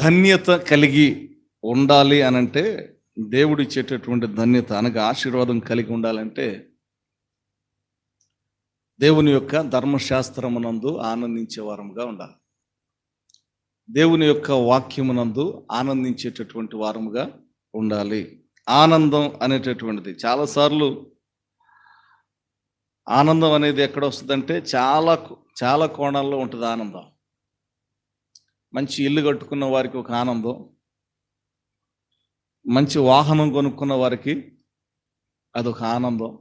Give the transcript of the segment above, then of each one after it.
ధన్యత కలిగి ఉండాలి అనంటే, దేవుడిచ్చేటటువంటి ధన్యత అనగా ఆశీర్వాదం కలిగి ఉండాలంటే, దేవుని యొక్క ధర్మశాస్త్రమునందు ఆనందించే వారముగా ఉండాలి. దేవుని యొక్క వాక్యమునందు ఆనందించేటటువంటి వారముగా ఉండాలి. ఆనందం అనేటటువంటిది చాలాసార్లు ఆనందం అనేది ఎక్కడ వస్తుందంటే చాలా కోణాల్లో ఉంటుంది ఆనందం. మంచి ఇల్లు కట్టుకున్న వారికి ఒక ఆనందం, మంచి వాహనం కొనుక్కున్న వారికి అదొక ఆనందం,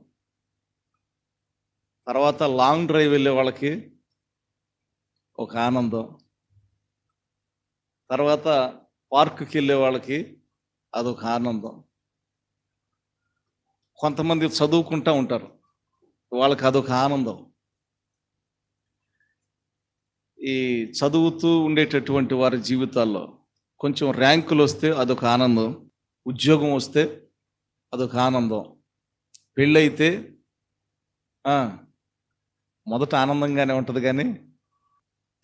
తర్వాత లాంగ్ డ్రైవ్ వెళ్ళే వాళ్ళకి ఒక ఆనందం, తర్వాత పార్కుకి వెళ్ళే వాళ్ళకి అదొక ఆనందం. కొంతమంది చదువుకుంటూ ఉంటారు, వాళ్ళకి అదొక ఆనందం. ఈ చదువుతూ ఉండేటటువంటి వారి జీవితాల్లో కొంచెం ర్యాంకులు వస్తే అదొక ఆనందం, ఉద్యోగం వస్తే అదొక ఆనందం, పెళ్ళైతే మొదట ఆనందంగానే ఉంటుంది, కానీ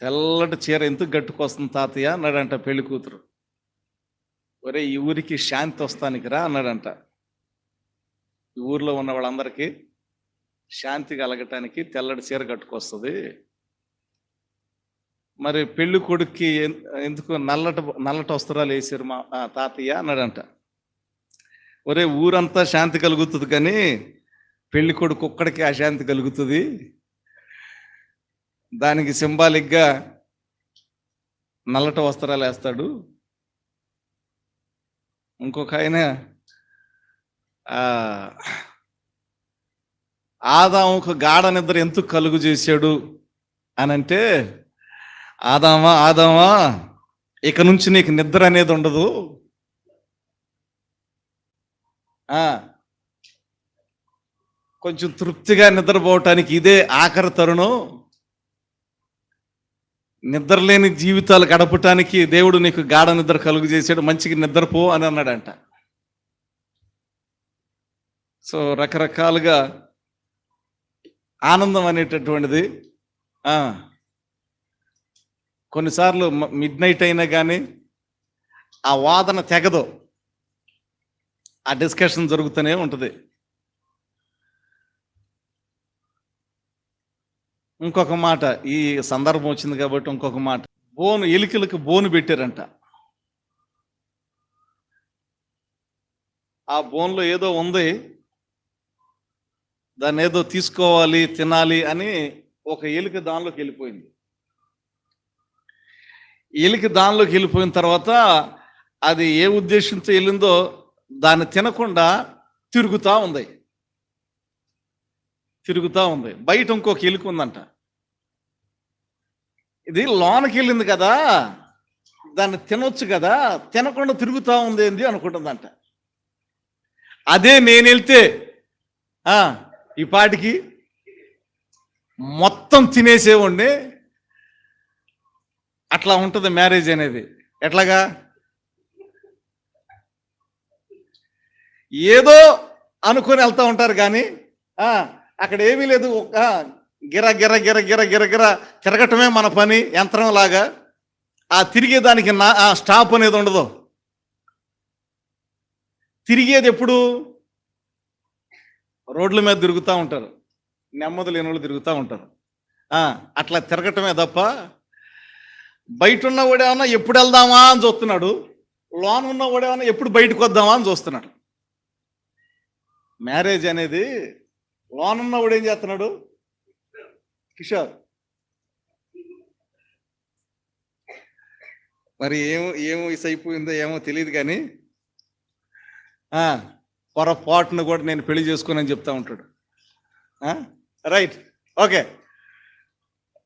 తెల్లటి చీర ఎందుకు గట్టుకొస్తుంది తాతయ్య అన్నాడంట పెళ్లి కూతురు. ఒరే, ఈ ఊరికి శాంతి వస్తానికి రా అన్నాడంట. ఈ ఊర్లో ఉన్న వాళ్ళందరికీ శాంతి కలగటానికి తెల్లటి చీర కట్టుకొస్తుంది. మరి పెళ్లి కొడుక్కి ఎందుకు నల్లటి వస్త్రాలు వేసారు మా తాతయ్య అన్నాడంట. ఒరే, ఊరంతా శాంతి కలుగుతుంది, కానీ పెళ్లి కొడుకు ఒక్కడికి అశాంతి కలుగుతుంది. దానికి సింబాలిక్గా నల్లటి వస్త్రాలు వేస్తాడు. ఇంకొక ఆయన ఆదాముకు గాఢ నిద్ర ఎందుకు కలుగు చేశాడు అనంటే, ఆదామా ఇక నుంచి నీకు నిద్ర అనేది ఉండదు, కొంచెం తృప్తిగా నిద్రపోవటానికి ఇదే ఆఖరి తరుణం, నిద్రలేని జీవితాలు గడపటానికి దేవుడు నీకు గాఢ నిద్ర కలుగు చేశాడు, మంచిగా నిద్రపో అని అన్నాడంట. సో రకరకాలుగా ఆనందం అనేటటువంటిది కొన్నిసార్లు మిడ్ నైట్ అయినా కానీ ఆ వాదన తెగదు, ఆ డిస్కషన్ జరుగుతూనే ఉంటుంది. ఇంకొక మాట, ఈ సందర్భం వచ్చింది కాబట్టి ఇంకొక మాట, ఎలికలకు బోను పెట్టారంట. ఆ బోన్లో ఏదో ఉంది, దాన్ని ఏదో తీసుకోవాలి తినాలి అని ఒక ఎలుక దానిలోకి వెళ్ళిపోయింది. ఎలిక దానిలోకి వెళ్ళిపోయిన తర్వాత అది ఏ ఉద్దేశంతో వెళ్ళిందో దాన్ని తినకుండా తిరుగుతూ ఉంది. బయట ఇంకొక ఎలుక ఉందంట. ఇది లోనకి వెళ్ళింది కదా, దాన్ని తినొచ్చు కదా, తినకుండా తిరుగుతూ ఉంది ఏంది అనుకుంటుందంట. అదే నేను వెళ్తే ఈ పాటికి మొత్తం తినేసేవాడిని. అట్లా ఉంటుంది మ్యారేజ్ అనేది. ఎట్లాగా ఏదో అనుకొని వెళ్తూ ఉంటారు, కానీ అక్కడ ఏమీ లేదు. గిర గిర గిర గిర గిర గిర తిరగటమే మన పని, యంత్రం లాగా. ఆ తిరిగేదానికి స్టాప్ అనేది ఉండదు. తిరిగేది ఎప్పుడు? రోడ్ల మీద తిరుగుతూ ఉంటారు, నెమ్మది లేని వాళ్ళు తిరుగుతూ ఉంటారు. అట్లా తిరగటమే తప్ప బయట ఉన్నవాడేమన్నా ఎప్పుడు వెళ్దామా అని చూస్తున్నాడు, లోన్ ఉన్నవాడేమన్నా ఎప్పుడు బయటకు వద్దామా అని చూస్తున్నాడు. మ్యారేజ్ అనేది లోన్ ఉన్నవాడు ఏం చేస్తున్నాడు? కిషోర్, మరి ఏమో ఇస్ అయిపోయిందో ఏమో తెలియదు, కానీ పొరపాటును కూడా నేను పెళ్లి చేసుకోనని చెప్తా ఉంటాడు. Right, okay.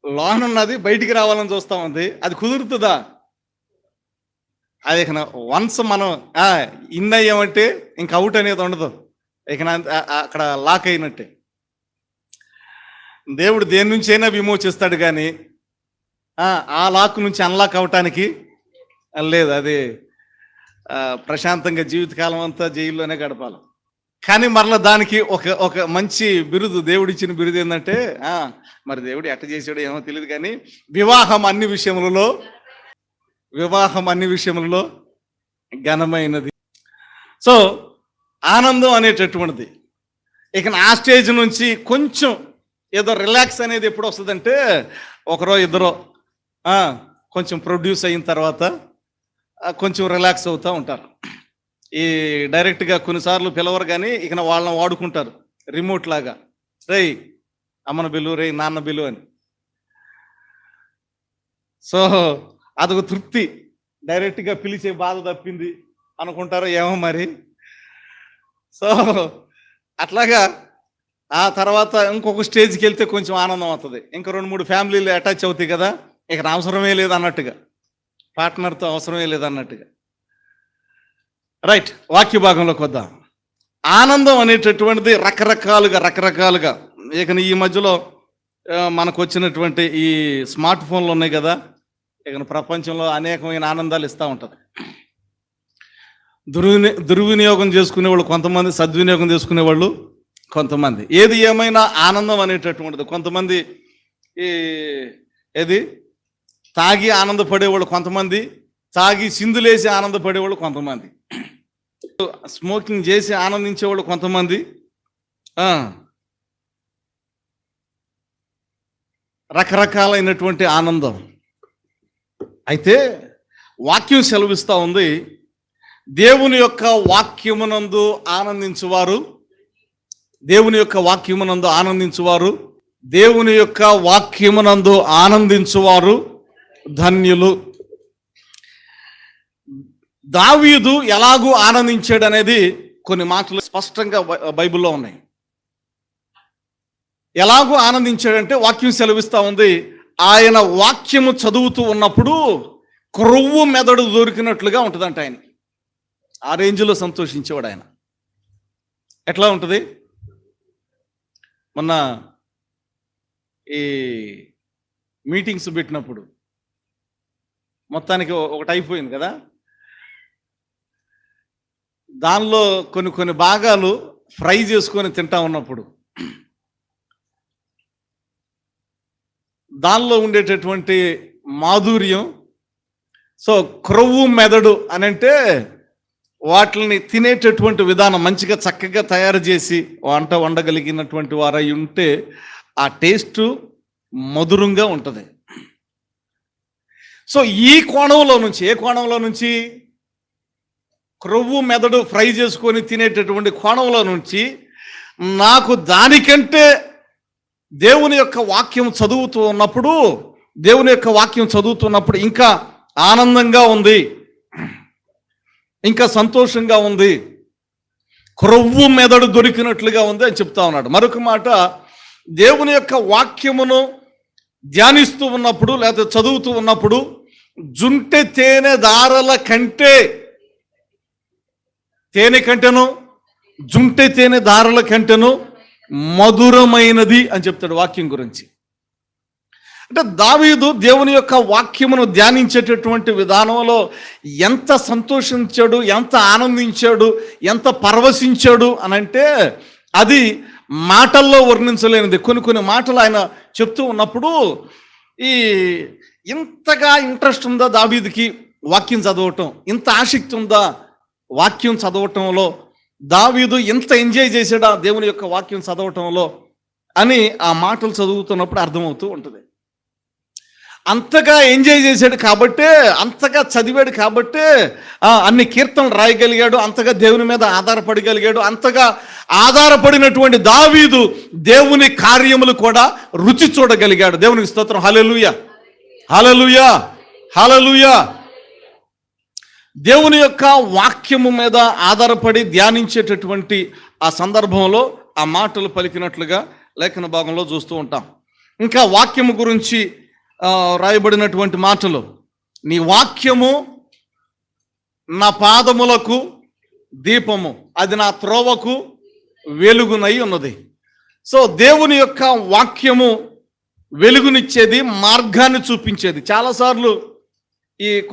లోన్ ఉన్నది బయటికి రావాలని చూస్తూ ఉంది, అది కుదురుతుందా? అది ఇక వన్స్ మనం ఇన్ అయ్యామంటే ఇంక అవుట్ అనేది ఉండదు, ఇక అక్కడ లాక్ అయినట్టే. దేవుడు దేని నుంచి అయినా విమోచిస్తాడు, కానీ ఆ లాక్ నుంచి అన్లాక్ అవటానికి లేదు. అది ప్రశాంతంగా జీవితకాలం అంతా జైల్లోనే గడపాలి. కానీ మరలా దానికి ఒక మంచి బిరుదు, దేవుడిచ్చిన బిరుదు ఏంటంటే, మరి దేవుడు ఎట్ట చేసాడో ఏమో తెలియదు, కానీ వివాహం అన్ని విషయములలో వివాహం అన్ని విషయములలో ఘనమైనది. సో ఆనందం అనేటటువంటిది ఇక ఆ స్టేజ్ నుంచి కొంచెం ఏదో రిలాక్స్ అనేది ఎప్పుడు వస్తుందంటే ఒకరో ఇద్దరో కొంచెం ప్రొడ్యూస్ అయిన తర్వాత కొంచెం రిలాక్స్ అవుతూ ఉంటారు. ఈ డైరెక్ట్గా కొన్నిసార్లు పిలవరు కానీ ఇక వాళ్ళని వాడుకుంటారు రిమోట్ లాగా. రేయ్ అమ్మన బిల్లు, రేయ్ నాన్న బిల్లు అని. సో అదొక తృప్తి. డైరెక్ట్గా పిలిచే బాధ తప్పింది అనుకుంటారో ఏమో మరి. సో అట్లాగా ఆ తర్వాత ఇంకొక స్టేజ్కి వెళ్తే కొంచెం ఆనందం అవుతుంది. ఇంకా 2-3 ఫ్యామిలీలు అటాచ్ అవుతాయి కదా, ఇక అవసరమే లేదు అన్నట్టుగా, పార్ట్నర్తో అవసరమే లేదు అన్నట్టుగా. రైట్, వాక్య భాగంలోకి వద్దాం. ఆనందం అనేటటువంటిది రకరకాలుగా ఇక ఈ మధ్యలో మనకు వచ్చినటువంటి ఈ స్మార్ట్ ఫోన్లు ఉన్నాయి కదా, ఇక ప్రపంచంలో అనేకమైన ఆనందాలు ఇస్తూ ఉంటుంది. దుర్వినియోగం చేసుకునేవాళ్ళు కొంతమంది, సద్వినియోగం చేసుకునేవాళ్ళు కొంతమంది. ఏది ఏమైనా ఆనందం అనేటటువంటిది. కొంతమంది ఏది తాగి ఆనందపడేవాళ్ళు కొంతమంది, తాగి సిందులేసి ఆనందపడేవాళ్ళు కొంతమంది, స్మోకింగ్ చేసి ఆనందించేవాళ్ళు కొంతమంది, రకరకాలైనటువంటి ఆనందం. అయితే వాక్యం సెలవిస్తూ ఉంది, దేవుని యొక్క వాక్యమునందు ఆనందించువారు, దేవుని యొక్క వాక్యమునందు ఆనందించువారు, దేవుని యొక్క వాక్యమునందు ఆనందించువారు ధన్యులు. దావీదు ఎలాగూ ఆనందించాడు అనేది కొన్ని మాటలు స్పష్టంగా బైబిల్లో ఉన్నాయి. ఎలాగూ ఆనందించాడంటే వాక్యం సెలవిస్తూ ఉంది, ఆయన వాక్యము చదువుతూ ఉన్నప్పుడు క్రొవ్వు మెదడు దొరికినట్లుగా ఉంటుందంట. ఆయన ఆ రేంజ్లో సంతోషించేవాడు ఆయన. ఎట్లా ఉంటుంది? మొన్న ఈ మీటింగ్స్ పెట్టినప్పుడు మొత్తానికి ఒకటి అయిపోయింది కదా, దానిలో కొన్ని భాగాలు ఫ్రై చేసుకొని తింటా ఉన్నప్పుడు దానిలో ఉండేటటువంటి మాధుర్యం. సో క్రొవ్వు మెదడు అని అంటే వాటిని తినేటటువంటి విధానం మంచిగా చక్కగా తయారు చేసి వంట వండగలిగినటువంటి వారై ఉంటే ఆ టేస్ట్ మధురంగా ఉంటుంది. సో ఈ కోణంలో నుంచి, ఏ కోణంలో నుంచి? క్రొవ్వు మెదడు ఫ్రై చేసుకొని తినేటటువంటి కోణంలో నుంచి నాకు దానికంటే దేవుని యొక్క వాక్యం చదువుతున్నప్పుడు ఇంకా ఆనందంగా ఉంది, ఇంకా సంతోషంగా ఉంది, క్రొవ్వు మెదడు దొరికినట్లుగా ఉంది అని చెప్తా ఉన్నాడు. మరొక మాట, దేవుని యొక్క వాక్యమును ధ్యానిస్తూ ఉన్నప్పుడు లేకపోతే చదువుతూ ఉన్నప్పుడు జుంటె తేనె దారల కంటే, తేనె కంటెను, జుంటె తేనె దారల కంటెను మధురమైనది అని చెప్తాడు వాక్యం గురించి. అంటే దావీదు దేవుని యొక్క వాక్యమును ధ్యానించేటటువంటి విధానంలో ఎంత సంతోషించాడు, ఎంత ఆనందించాడు, ఎంత పరవశించాడు అని అంటే అది మాటల్లో వర్ణించలేనిది. కొన్ని మాటలు ఆయన చెప్తూ ఉన్నప్పుడు ఇంతగా ఇంట్రెస్ట్ ఉందా దావీదుకి వాక్యం చదవటం, ఇంత ఆసక్తి ఉందా వాక్యం చదవటంలో, దావీదు ఎంత ఎంజాయ్ చేశాడా దేవుని యొక్క వాక్యం చదవటంలో అని ఆ మాటలు చదువుతున్నప్పుడు అర్థమవుతూ ఉంటుంది. అంతగా ఎంజాయ్ చేశాడు కాబట్టే, అంతగా చదివాడు కాబట్టే అన్ని కీర్తనలు రాయగలిగాడు, అంతగా దేవుని మీద ఆధారపడగలిగాడు. అంతగా ఆధారపడినటువంటి దావీదు దేవుని కార్యములు కూడా రుచి చూడగలిగాడు. దేవునికి స్తోత్రం. హల్లెలూయా, హల్లెలూయా, హల్లెలూయా. దేవుని యొక్క వాక్యము మీద ఆధారపడి ధ్యానించేటటువంటి ఆ సందర్భంలో ఆ మాటలు పలికినట్లుగా లేఖన భాగంలో చూస్తూ ఉంటాం. ఇంకా వాక్యము గురించి రాయబడినటువంటి మాటలు, నీ వాక్యము నా పాదములకు దీపము, అది నా త్రోవకు వెలుగునై ఉన్నది. సో దేవుని యొక్క వాక్యము వెలుగునిచ్చేది, మార్గాన్ని చూపించేది. చాలాసార్లు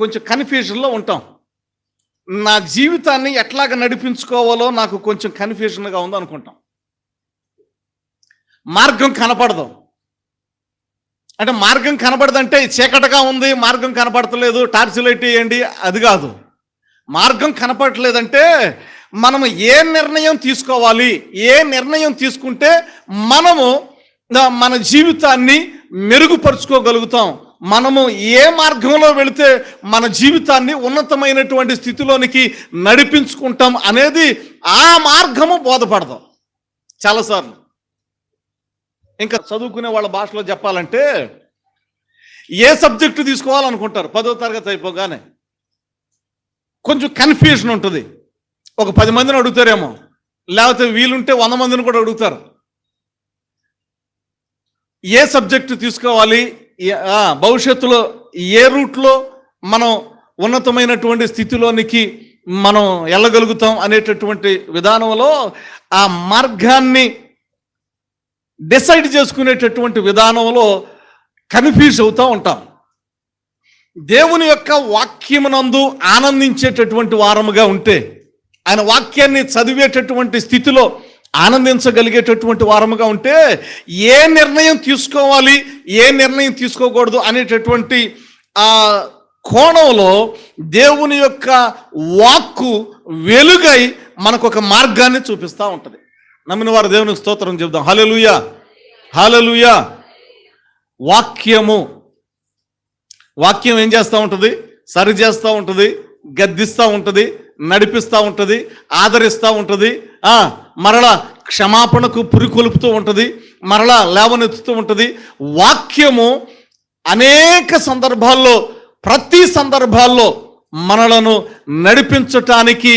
కొంచెం కన్ఫ్యూజన్లో ఉంటాం. నా జీవితాన్ని ఎట్లాగ నడిపించుకోవాలో నాకు కొంచెం కన్ఫ్యూజన్గా ఉంది అనుకుంటాం. మార్గం కనపడదు. అంటే మార్గం కనబడదంటే చీకటగా ఉంది, మార్గం కనపడతలేదు, టార్చ్ లైట్ వేయండి, అది కాదు. మార్గం కనపడలేదంటే మనము ఏ నిర్ణయం తీసుకోవాలి, ఏ నిర్ణయం తీసుకుంటే మనము మన జీవితాన్ని మెరుగుపరుచుకోగలుగుతాం, మనము ఏ మార్గంలో వెళితే మన జీవితాన్ని ఉన్నతమైనటువంటి స్థితిలోనికి నడిపించుకుంటాం అనేది ఆ మార్గము బోధపడదు చాలాసార్లు. ఇంకా చదువుకునే వాళ్ళ భాషలో చెప్పాలంటే ఏ సబ్జెక్టు తీసుకోవాలనుకుంటారు 10వ తరగతి అయిపోగానే కొంచెం కన్ఫ్యూజన్ ఉంటుంది. ఒక 10 మందిని అడుగుతారేమో, లేకపోతే వీలుంటే 100 మందిని కూడా అడుగుతారు. ఏ సబ్జెక్టు తీసుకోవాలి, భవిష్యత్తులో ఏ రూట్లో మనం ఉన్నతమైనటువంటి స్థితిలోనికి మనం వెళ్ళగలుగుతాం అనేటటువంటి విధానంలో ఆ మార్గాన్ని డిసైడ్ చేసుకునేటటువంటి విధానంలో కన్ఫ్యూజ్ అవుతూ ఉంటాం. దేవుని యొక్క వాక్యమునందు ఆనందించేటటువంటి వారముగా ఉంటే, ఆయన వాక్యాన్ని చదివేటటువంటి స్థితిలో ఆనందించగలిగేటటువంటి వారముగా ఉంటే, ఏ నిర్ణయం తీసుకోవాలి, ఏ నిర్ణయం తీసుకోకూడదు అనేటటువంటి ఆ కోణంలో దేవుని యొక్క వాక్కు వెలుగై మనకు ఒక మార్గాన్ని చూపిస్తూ ఉంటుంది. నమ్మిన వారు దేవునికి స్తోత్రం చెబుదాం. హల్లెలూయా, హల్లెలూయా. వాక్యం ఏం చేస్తూ ఉంటుంది? సరి చేస్తూ ఉంటుంది, గద్దిస్తూ ఉంటుంది, నడిపిస్తూ ఉంటుంది, ఆదరిస్తూ ఉంటుంది, మరలా క్షమాపణకు పురికొల్పుతూ ఉంటుంది, మరలా లేవనెత్తుతూ ఉంటుంది. వాక్యము అనేక సందర్భాల్లో, ప్రతి సందర్భాల్లో మనలను నడిపించటానికి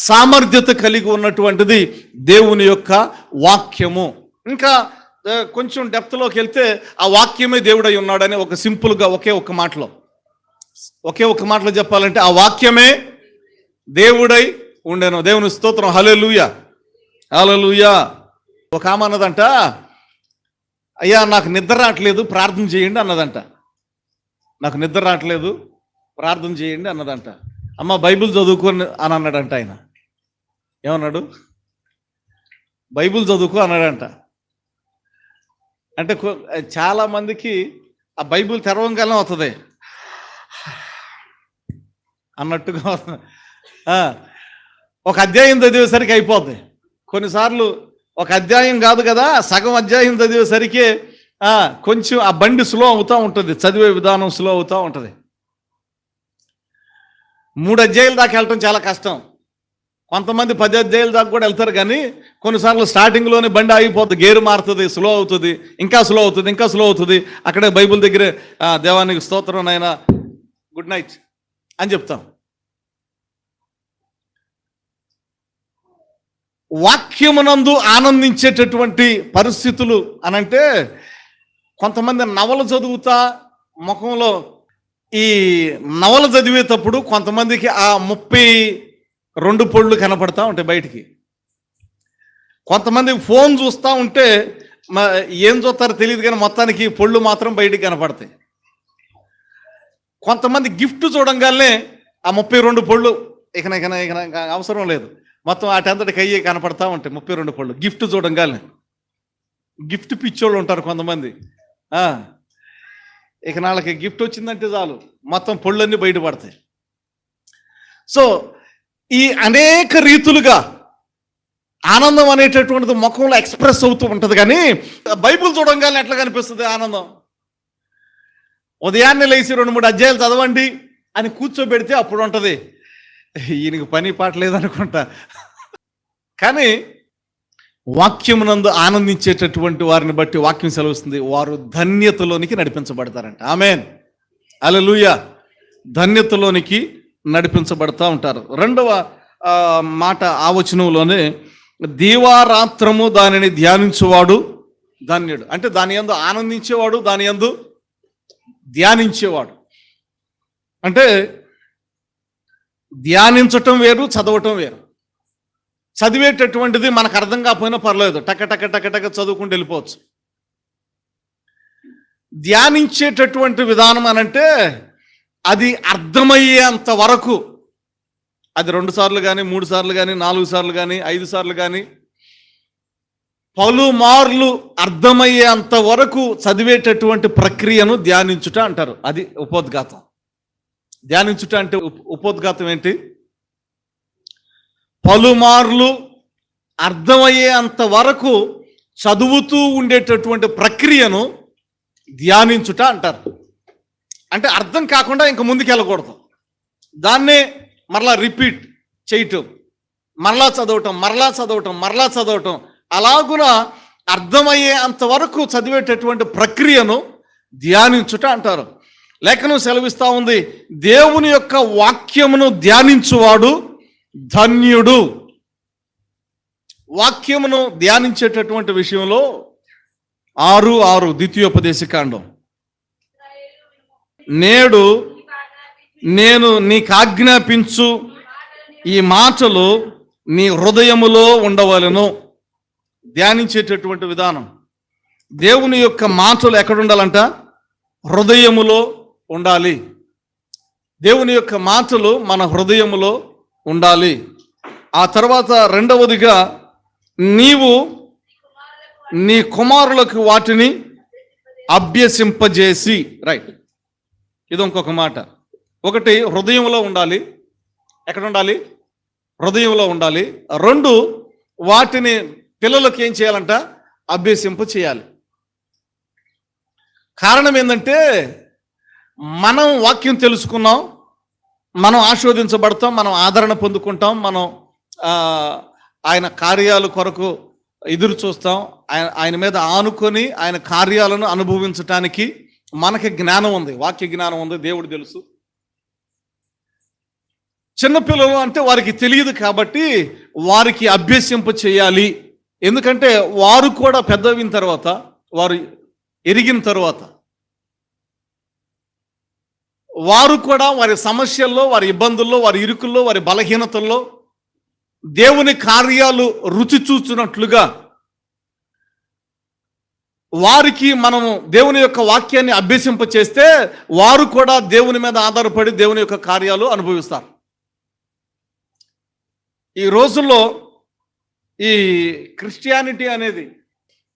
సామర్థ్యత కలిగి ఉన్నటువంటిది దేవుని యొక్క వాక్యము. ఇంకా కొంచెం డెప్త్లోకి వెళ్తే ఆ వాక్యమే దేవుడై ఉన్నాడని ఒక సింపుల్గా ఒకే ఒక్క మాటలో చెప్పాలంటే ఆ వాక్యమే దేవుడై ఉండెను. దేవుని స్తోత్రం. హల్లెలూయా, హల్లెలూయా. ఒక ఆమె అన్నదంట, అయ్యా నాకు నిద్ర రావట్లేదు, ప్రార్థన చేయండి అన్నదంట. నాకు నిద్ర రావట్లేదు, ప్రార్థన చేయండి అన్నదంట. అమ్మ బైబిల్ చదువుకొని అని అన్నాడంట ఆయన. ఏమన్నాడు? బైబిల్ చదువుకో అన్నాడంట. అంటే చాలామందికి ఆ బైబిల్ తెరవంగానే అవుతుంది అన్నట్టుగా ఒక అధ్యాయం చదివేసరికి అయిపోద్ది. కొన్నిసార్లు ఒక అధ్యాయం కాదు కదా, సగం అధ్యాయం చదివేసరికి కొంచెం ఆ బండి స్లో అవుతూ ఉంటుంది, చదివే విధానం స్లో అవుతూ ఉంటుంది. 3 అధ్యాయుల దాకా వెళ్ళటం చాలా కష్టం. కొంతమంది 10 అధ్యాయుల దాకా కూడా వెళ్తారు, కానీ కొన్నిసార్లు స్టార్టింగ్లోనే బండి ఆగిపోతుంది, గేరు మారుతుంది, స్లో అవుతుంది, ఇంకా స్లో అవుతుంది, ఇంకా స్లో అవుతుంది. అక్కడే బైబిల్ దగ్గరే దేవానికి స్తోత్రం నాయనా, గుడ్ నైట్ అని చెప్తాం. వాక్యమునందు ఆనందించేటటువంటి పరిస్థితులు అనంటే, కొంతమంది నవలు చదువుతా ముఖంలో ఈ నవలు చదివేటప్పుడు కొంతమందికి ఆ 32 పళ్ళు కనపడతా ఉంటాయి బయటికి. కొంతమంది ఫోన్ చూస్తూ ఉంటే ఏం చూస్తారో తెలియదు, కానీ మొత్తానికి పళ్ళు మాత్రం బయటికి కనపడతాయి. కొంతమంది గిఫ్ట్ చూడంగానే ఆ 32 పళ్ళు ఇక అవసరం లేదు, మొత్తం అటంతటికి అయ్యే కనపడతా ఉంటాయి 32 పళ్ళు గిఫ్ట్ చూడంగానే. గిఫ్ట్ పిచ్చోళ్ళు ఉంటారు కొంతమంది. ఇక నాళ్ళకి గిఫ్ట్ వచ్చిందంటే చాలు మొత్తం పళ్ళన్నీ బయటపడతాయి. సో ఈ అనేక రీతులుగా ఆనందం అనేటటువంటిది ముఖంలో ఎక్స్ప్రెస్ అవుతూ ఉంటుంది. కానీ బైబిల్ చూడంగానే ఎట్లా కనిపిస్తుంది ఆనందం? ఉదయాన్నే లేచి 2-3 అధ్యాయాలు చదవండి అని కూర్చోబెడితే అప్పుడు ఉంటుంది, ఈయనకి పని పాట లేదనుకుంటా. కానీ వాక్యమునందు ఆనందించేటటువంటి వారిని బట్టి వాక్యం సెలవుస్తుంది, వారు ధన్యతలోనికి నడిపించబడతారంట. ఆమేన్, హల్లెలూయా. ధన్యతలోనికి నడిపించబడతా ఉంటారు. 2వ మాట ఆ వచనంలోనే, దీవారాత్రము దానిని ధ్యానించువాడు ధన్యుడు. అంటే దాని యందు ఆనందించేవాడు, దాని యందు ధ్యానించేవాడు. అంటే ధ్యానించటం వేరు, చదవటం వేరు. చదివేటటువంటిది మనకు అర్థం కాకపోయినా పర్లేదు, టక టక టక టక చదువుకుంటూ వెళ్ళిపోవచ్చు. ధ్యానించేటటువంటి విధానం అనంటే అది అర్థమయ్యేంత వరకు, అది 2 సార్లు కానీ, 3 సార్లు కానీ, 4 సార్లు కానీ, 5 సార్లు కానీ, పలుమార్లు అర్థమయ్యేంత వరకు చదివేటటువంటి ప్రక్రియను ధ్యానించుట అంటారు. అది ఉపోద్ఘాతం. ధ్యానించుట అంటే ఉపోద్ఘాతం ఏంటి? పలుమార్లు అర్థమయ్యేంత వరకు చదువుతూ ఉండేటటువంటి ప్రక్రియను ధ్యానించుట అంటారు. అంటే అర్థం కాకుండా ఇంక ముందుకు వెళ్ళకూడదు. దాన్నే మరలా రిపీట్ చేయటం, మరలా చదవటం, మరలా చదవటం, మరలా చదవటం, అలాగున అర్థమయ్యే అంతవరకు చదివేటటువంటి ప్రక్రియను ధ్యానించుట అంటారు. లేఖనం సెలవిస్తూ ఉంది, దేవుని యొక్క వాక్యమును ధ్యానించువాడు ధన్యుడు. వాక్యమును ధ్యానించేటటువంటి విషయంలో 6:6 ద్వితీయోపదేశకాండం, నేడు నేను నీకు ఆజ్ఞాపించు ఈ మాటలు నీ హృదయములో ఉండవలెను. ధ్యానించేటటువంటి విధానం, దేవుని యొక్క మాటలు ఎక్కడ ఉండాలంట? హృదయములో ఉండాలి. దేవుని యొక్క మాటలు మన హృదయములో ఉండాలి. ఆ తర్వాత రెండవదిగా, నీవు నీ కుమారులకు వాటిని అభ్యసింపజేసి. రైట్, ఇది ఇంకొక మాట. ఒకటి, హృదయంలో ఉండాలి. ఎక్కడ ఉండాలి? హృదయంలో ఉండాలి. 2, వాటిని పిల్లలకు ఏం చేయాలంట? అభ్యసింప చేయాలి. కారణం ఏంటంటే, మనం వాక్యం తెలుసుకున్నాం, మనం ఆశీర్వదించబడతాం, మనం ఆదరణ పొందుకుంటాం, మనం ఆయన కార్యాల కొరకు ఎదురు చూస్తాం, ఆయన మీద ఆనుకొని ఆయన కార్యాలను అనుభవించటానికి మనకి జ్ఞానం ఉంది, వాక్య జ్ఞానం ఉంది, దేవుడు తెలుసు. చిన్నపిల్లలు అంటే వారికి తెలియదు కాబట్టి వారికి అభ్యసింప చేయాలి. ఎందుకంటే వారు కూడా పెద్దవిన తర్వాత, వారు ఎరిగిన తర్వాత, వారు కూడా వారి సమస్యల్లో, వారి ఇబ్బందుల్లో, వారి ఇరుకుల్లో, వారి బలహీనతల్లో దేవుని కార్యాలు రుచి చూస్తున్నట్లుగా వారికి మనము దేవుని యొక్క వాక్యాన్ని అభ్యసింప చేస్తే వారు కూడా దేవుని మీద ఆధారపడి దేవుని యొక్క కార్యాలు అనుభవిస్తారు. ఈ రోజుల్లో ఈ క్రిస్టియానిటీ అనేది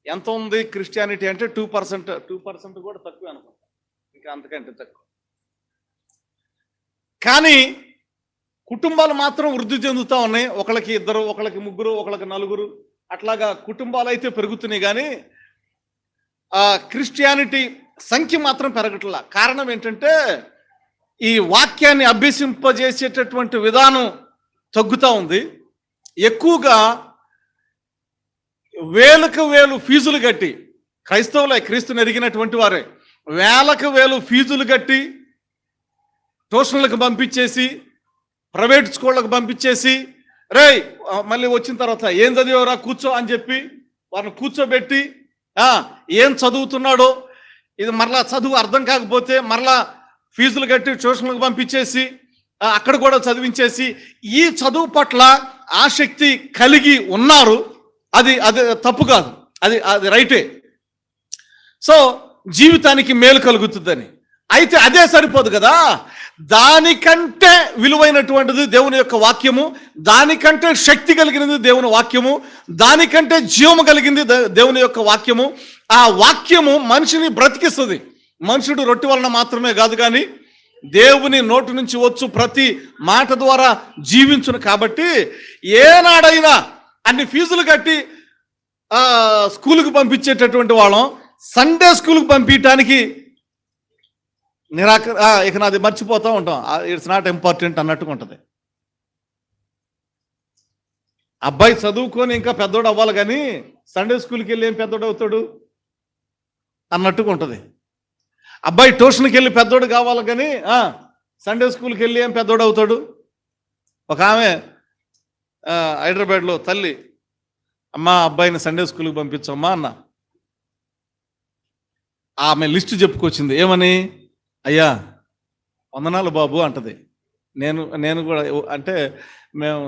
ఎంత ఉంది? క్రిస్టియానిటీ అంటే 2% కూడా తక్కువ అనుకుంటా, ఇంకా అంతకంటే తక్కువ. కానీ కుటుంబాలు మాత్రం వృద్ధి చెందుతూ ఉన్నాయి. ఒకళ్ళకి 2, ఒకళ్ళకి 3, ఒకళ్ళకి 4, అట్లాగా కుటుంబాలు అయితే పెరుగుతున్నాయి. కానీ క్రిస్టియానిటీ సంఖ్య మాత్రం పెరగట్లా. కారణం ఏంటంటే, ఈ వాక్యాన్ని అభ్యసింపజేసేటటువంటి విధానం తగ్గుతూ ఉంది. ఎక్కువగా వేలకు వేలు ఫీజులు కట్టి, క్రైస్తవులే, క్రీస్తుని ఎరిగినటువంటి వారే వేలకు వేలు ఫీజులు కట్టి ట్యూషన్లకు పంపించేసి, ప్రైవేట్ స్కూళ్ళకు పంపించేసి, రేయ్ మళ్ళీ వచ్చిన తర్వాత ఏం చదివేవరా కూర్చో అని చెప్పి వారిని కూర్చోబెట్టి, ఏం చదువుతున్నాడో ఇది మరలా చదువు అర్థం కాకపోతే మరలా ఫీజులు కట్టి ట్యూషన్లకు పంపించేసి అక్కడ కూడా చదివించేసి, ఈ చదువు పట్ల ఆసక్తి కలిగి ఉన్నారు. అది తప్పు కాదు, అది రైటే. సో జీవితానికి మేలు కలుగుతుందని. అయితే అదే సరిపోదు కదా, దానికంటే విలువైనటువంటిది దేవుని యొక్క వాక్యము, దానికంటే శక్తి కలిగినది దేవుని వాక్యము, దానికంటే జీవము కలిగింది దేవుని యొక్క వాక్యము. ఆ వాక్యము మనిషిని బ్రతికిస్తుంది. మనుషుడు రొట్టె వలన మాత్రమే కాదు, కానీ దేవుని నోటి నుంచి వచ్చు ప్రతి మాట ద్వారా జీవించును. కాబట్టి ఏనాడైనా అన్ని ఫీజులు కట్టి స్కూలుకు పంపించేటటువంటి వాళ్ళం సండే స్కూల్కి పంపించడానికి ఇక నాది మర్చిపోతూ ఉంటాం. ఇట్స్ నాట్ ఇంపార్టెంట్ అన్నట్టుగా ఉంటుంది. అబ్బాయి చదువుకొని ఇంకా పెద్దోడు అవ్వాలి, కానీ సండే స్కూల్కి వెళ్ళి ఏం పెద్దోడు అవుతాడు అన్నట్టుగా ఉంటుంది. అబ్బాయి ట్యూషన్కి వెళ్ళి పెద్దోడు కావాలి, కానీ సండే స్కూల్కి వెళ్ళి ఏం పెద్దోడు అవుతాడు. ఒక ఆమె హైదరాబాద్లో తల్లి, అమ్మా అబ్బాయిని సండే స్కూల్కి పంపించమ్మా అన్న. ఆమె లిస్టు చెప్పుకొచ్చింది. ఏమని? అయ్యా వందనాలు బాబు అంటది. నేను కూడా అంటే మేము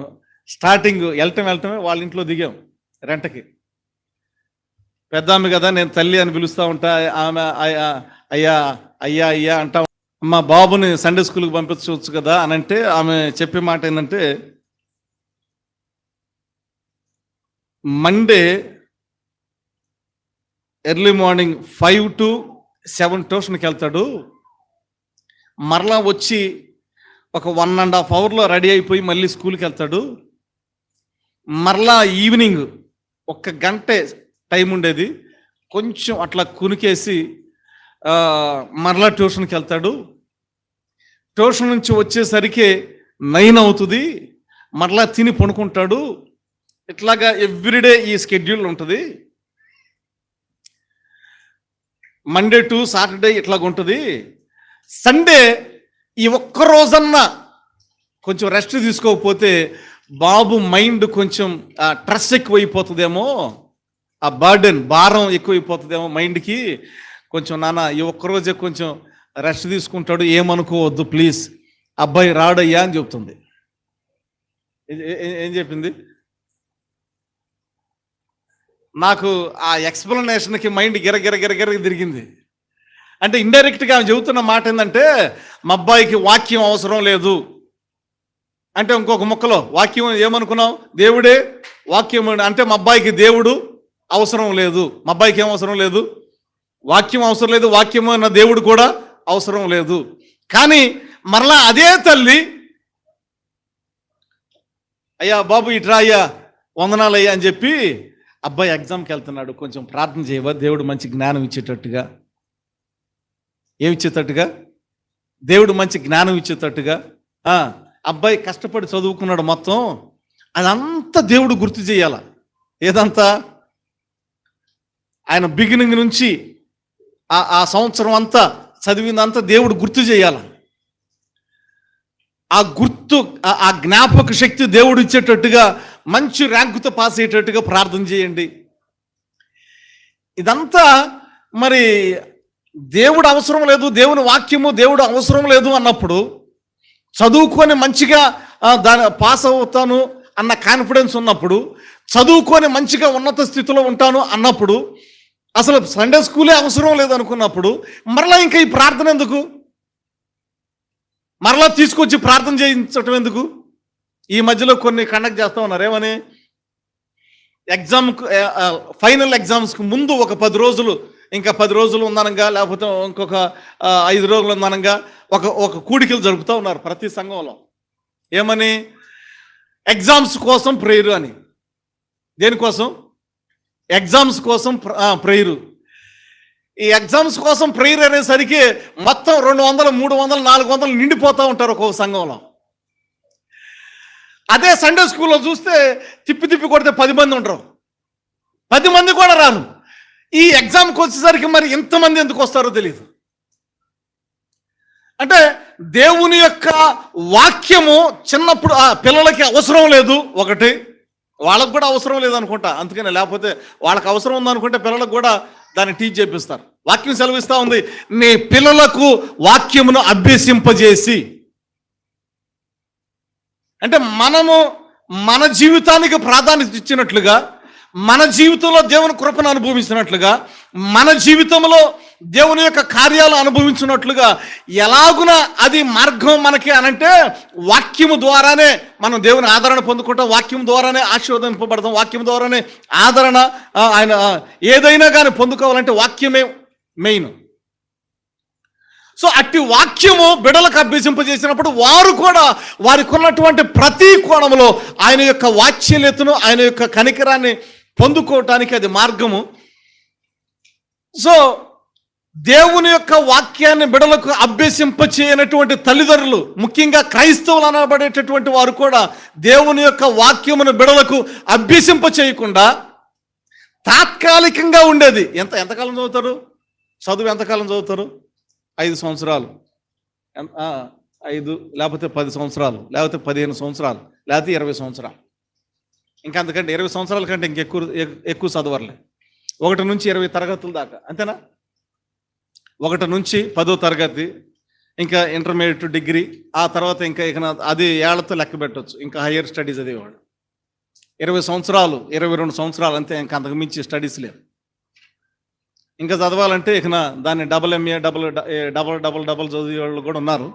స్టార్టింగ్ వెళ్ళటమే వాళ్ళ ఇంట్లో దిగాం రెంటకి. పెద్దామె కదా, నేను తల్లి అని పిలుస్తూ ఉంటా. ఆమె అయ్యా అయ్యా అయ్యా అంటా. మా బాబుని సండే స్కూల్కి పంపించవచ్చు కదా అని అంటే ఆమె చెప్పే మాట ఏంటంటే, మండే ఎర్లీ మార్నింగ్ 5 to 7 ట్యూషన్కి వెళ్తాడు. మరలా వచ్చి ఒక 1.5 అవర్లో రెడీ అయిపోయి మళ్ళీ స్కూల్కి వెళ్తాడు. మరలా ఈవినింగ్ 1 గంటే టైం ఉండేది, కొంచెం అట్లా కునికేసి మరలా ట్యూషన్కి వెళ్తాడు. ట్యూషన్ నుంచి వచ్చేసరికి 9 అవుతుంది, మరలా తిని పడుకుంటాడు. ఇట్లాగా ఎవ్రీడే ఈ స్కెడ్యూల్ ఉంటుంది. మండే టు సాటర్డే ఇట్లాగ ఉంటుంది. సండే ఈ ఒక్క రోజన్నా కొంచెం రెస్ట్ తీసుకోకపోతే బాబు మైండ్ కొంచెం స్ట్రెస్ ఎక్కువైపోతుందేమో, ఆ భారం ఎక్కువైపోతుందేమో మైండ్కి. కొంచెం నాన్న ఈ ఒక్కరోజే కొంచెం రెస్ట్ తీసుకుంటాడు, ఏమనుకోవద్దు ప్లీజ్, అబ్బాయి రాడయ్యా అని చెప్తుంది. ఏం చెప్పింది? నాకు ఆ ఎక్స్ప్లెనేషన్కి మైండ్ గిరగిర తిరిగింది. అంటే ఇండైరెక్ట్గా ఆమె చెబుతున్న మాట ఏంటంటే, మా అబ్బాయికి వాక్యం అవసరం లేదు అంటే, ఇంకొక ముక్కలో వాక్యం ఏమనుకున్నావు? దేవుడే వాక్యం అంటే మా అబ్బాయికి దేవుడు అవసరం లేదు. మా అబ్బాయికి ఏం అవసరం లేదు? వాక్యం అవసరం లేదు. వాక్యం అన్న దేవుడు కూడా అవసరం లేదు. కానీ మరలా అదే తల్లి, అయ్యా బాబు ఇట్రా అయ్యా, వందనాలయ్యా అని చెప్పి, అబ్బాయి ఎగ్జామ్కి వెళ్తున్నాడు, కొంచెం ప్రార్థన చేయవా, దేవుడు మంచి జ్ఞానం ఇచ్చేటట్టుగా. ఏమిచ్చేటట్టుగా? దేవుడు మంచి జ్ఞానం ఇచ్చేటట్టుగా. అబ్బాయి కష్టపడి చదువుకున్నాడు మొత్తం, అదంతా దేవుడు గుర్తు చేయాల. ఏదంతా? ఆయన బిగినింగ్ నుంచి ఆ సంవత్సరం అంతా చదివిందంతా దేవుడు గుర్తు చేయాల. ఆ గుర్తు, ఆ జ్ఞాపక శక్తి దేవుడు ఇచ్చేటట్టుగా, మంచి ర్యాంకుతో పాస్ అయ్యేటట్టుగా ప్రార్థన చేయండి. ఇదంతా మరి దేవుడు అవసరం లేదు, దేవుని వాక్యము దేవుడు అవసరం లేదు అన్నప్పుడు, చదువుకొని మంచిగా దాని పాస్ అవుతాను అన్న కాన్ఫిడెన్స్ ఉన్నప్పుడు, చదువుకొని మంచిగా ఉన్నత స్థితిలో ఉంటాను అన్నప్పుడు, అసలు సండే స్కూలే అవసరం లేదు అనుకున్నప్పుడు, మరలా ఇంకా ఈ ప్రార్థన ఎందుకు? మరలా తీసుకొచ్చి ప్రార్థన చేయించటం ఎందుకు? ఈ మధ్యలో కొన్ని కండక్ట్ చేస్తూ ఉన్నారు. ఏమని? ఫైనల్ ఎగ్జామ్స్కి ముందు ఒక 10 రోజులు, ఇంకా 10 రోజులు ఉందనగా, లేకపోతే ఇంకొక 5 రోజులు ఉందనగా ఒక కూడికలు జరుపుతూ ఉన్నారు ప్రతి సంఘంలో. ఏమని? ఎగ్జామ్స్ కోసం ప్రేయరు అని. దేనికోసం? ఎగ్జామ్స్ కోసం ప్రేయరు. ఈ ఎగ్జామ్స్ కోసం ప్రేయర్ అనేసరికి మొత్తం 200, 300, 400 నిండిపోతూ ఉంటారు ఒక్కొక్క సంఘంలో. అదే సండే స్కూల్లో చూస్తే తిప్పి కొడితే 10 మంది ఉంటారు, 10 మంది కూడా రాను. ఈ ఎగ్జామ్కి వచ్చేసరికి మరి ఎంతమంది ఎందుకు వస్తారో తెలియదు. అంటే దేవుని యొక్క వాక్యము చిన్నప్పుడు పిల్లలకి అవసరం లేదు. ఒకటి, వాళ్ళకు కూడా అవసరం లేదనుకుంటా, అందుకని. లేకపోతే వాళ్ళకి అవసరం ఉందనుకుంటే పిల్లలకు కూడా దాన్ని టీచ్ చేపిస్తారు. వాక్యం సెలవిస్తూ ఉంది, నీ పిల్లలకు వాక్యమును అభ్యసింపజేసి. అంటే మనము మన జీవితానికి ప్రాధాన్యత ఇచ్చినట్లుగా, మన జీవితంలో దేవుని కృపను అనుభవించినట్లుగా, మన జీవితంలో దేవుని యొక్క కార్యాలు అనుభవించినట్లుగా, ఎలాగున అది మార్గం మనకి అనంటే, వాక్యము ద్వారానే మనం దేవుని ఆదరణ పొందుకుంటాం, వాక్యం ద్వారానే ఆశీర్వదింపబడతాం, వాక్యం ద్వారానే ఆదరణ, ఆయన ఏదైనా కానీ పొందుకోవాలంటే వాక్యమే మెయిన్. సో అట్టి వాక్యము బిడలకు అభ్యసింపజేసినప్పుడు వారు కూడా వారికి ఉన్నటువంటి ప్రతి కోణంలో ఆయన యొక్క వాత్సల్యతను, ఆయన యొక్క కనికరాన్ని పొందుకోవటానికి అది మార్గము. సో దేవుని యొక్క వాక్యాన్ని బిడలకు అభ్యసింపచేయనటువంటి తల్లిదండ్రులు, ముఖ్యంగా క్రైస్తవులు అనబడేటటువంటి వారు కూడా దేవుని యొక్క వాక్యమును బిడలకు అభ్యసింప చేయకుండా తాత్కాలికంగా ఉండేది. ఎంతకాలం చదువుతారు? చదువు ఎంతకాలం చదువుతారు? 5 సంవత్సరాలు, 5 లేకపోతే 10 సంవత్సరాలు, లేకపోతే 15 సంవత్సరాలు, లేకపోతే 20 సంవత్సరాలు. ఇంకా అంతకంటే 20 సంవత్సరాల కంటే ఇంకెక్కువ చదవర్లే. 1 నుంచి 20 తరగతుల దాకా, అంతేనా? 1 నుంచి 10వ తరగతి, ఇంకా ఇంటర్మీడియట్, డిగ్రీ, ఆ తర్వాత ఇంకా అది ఏళ్లతో లెక్క పెట్టవచ్చు. ఇంకా హయ్యర్ స్టడీస్ అదేవాడు. 20 సంవత్సరాలు, 22 సంవత్సరాలు, అంతే. ఇంకా అంతకు మించి స్టడీస్ లేవు. ఇంకా చదవాలంటే దాన్ని MA, డబల్ చదివే వాళ్ళు కూడా ఉన్నారు.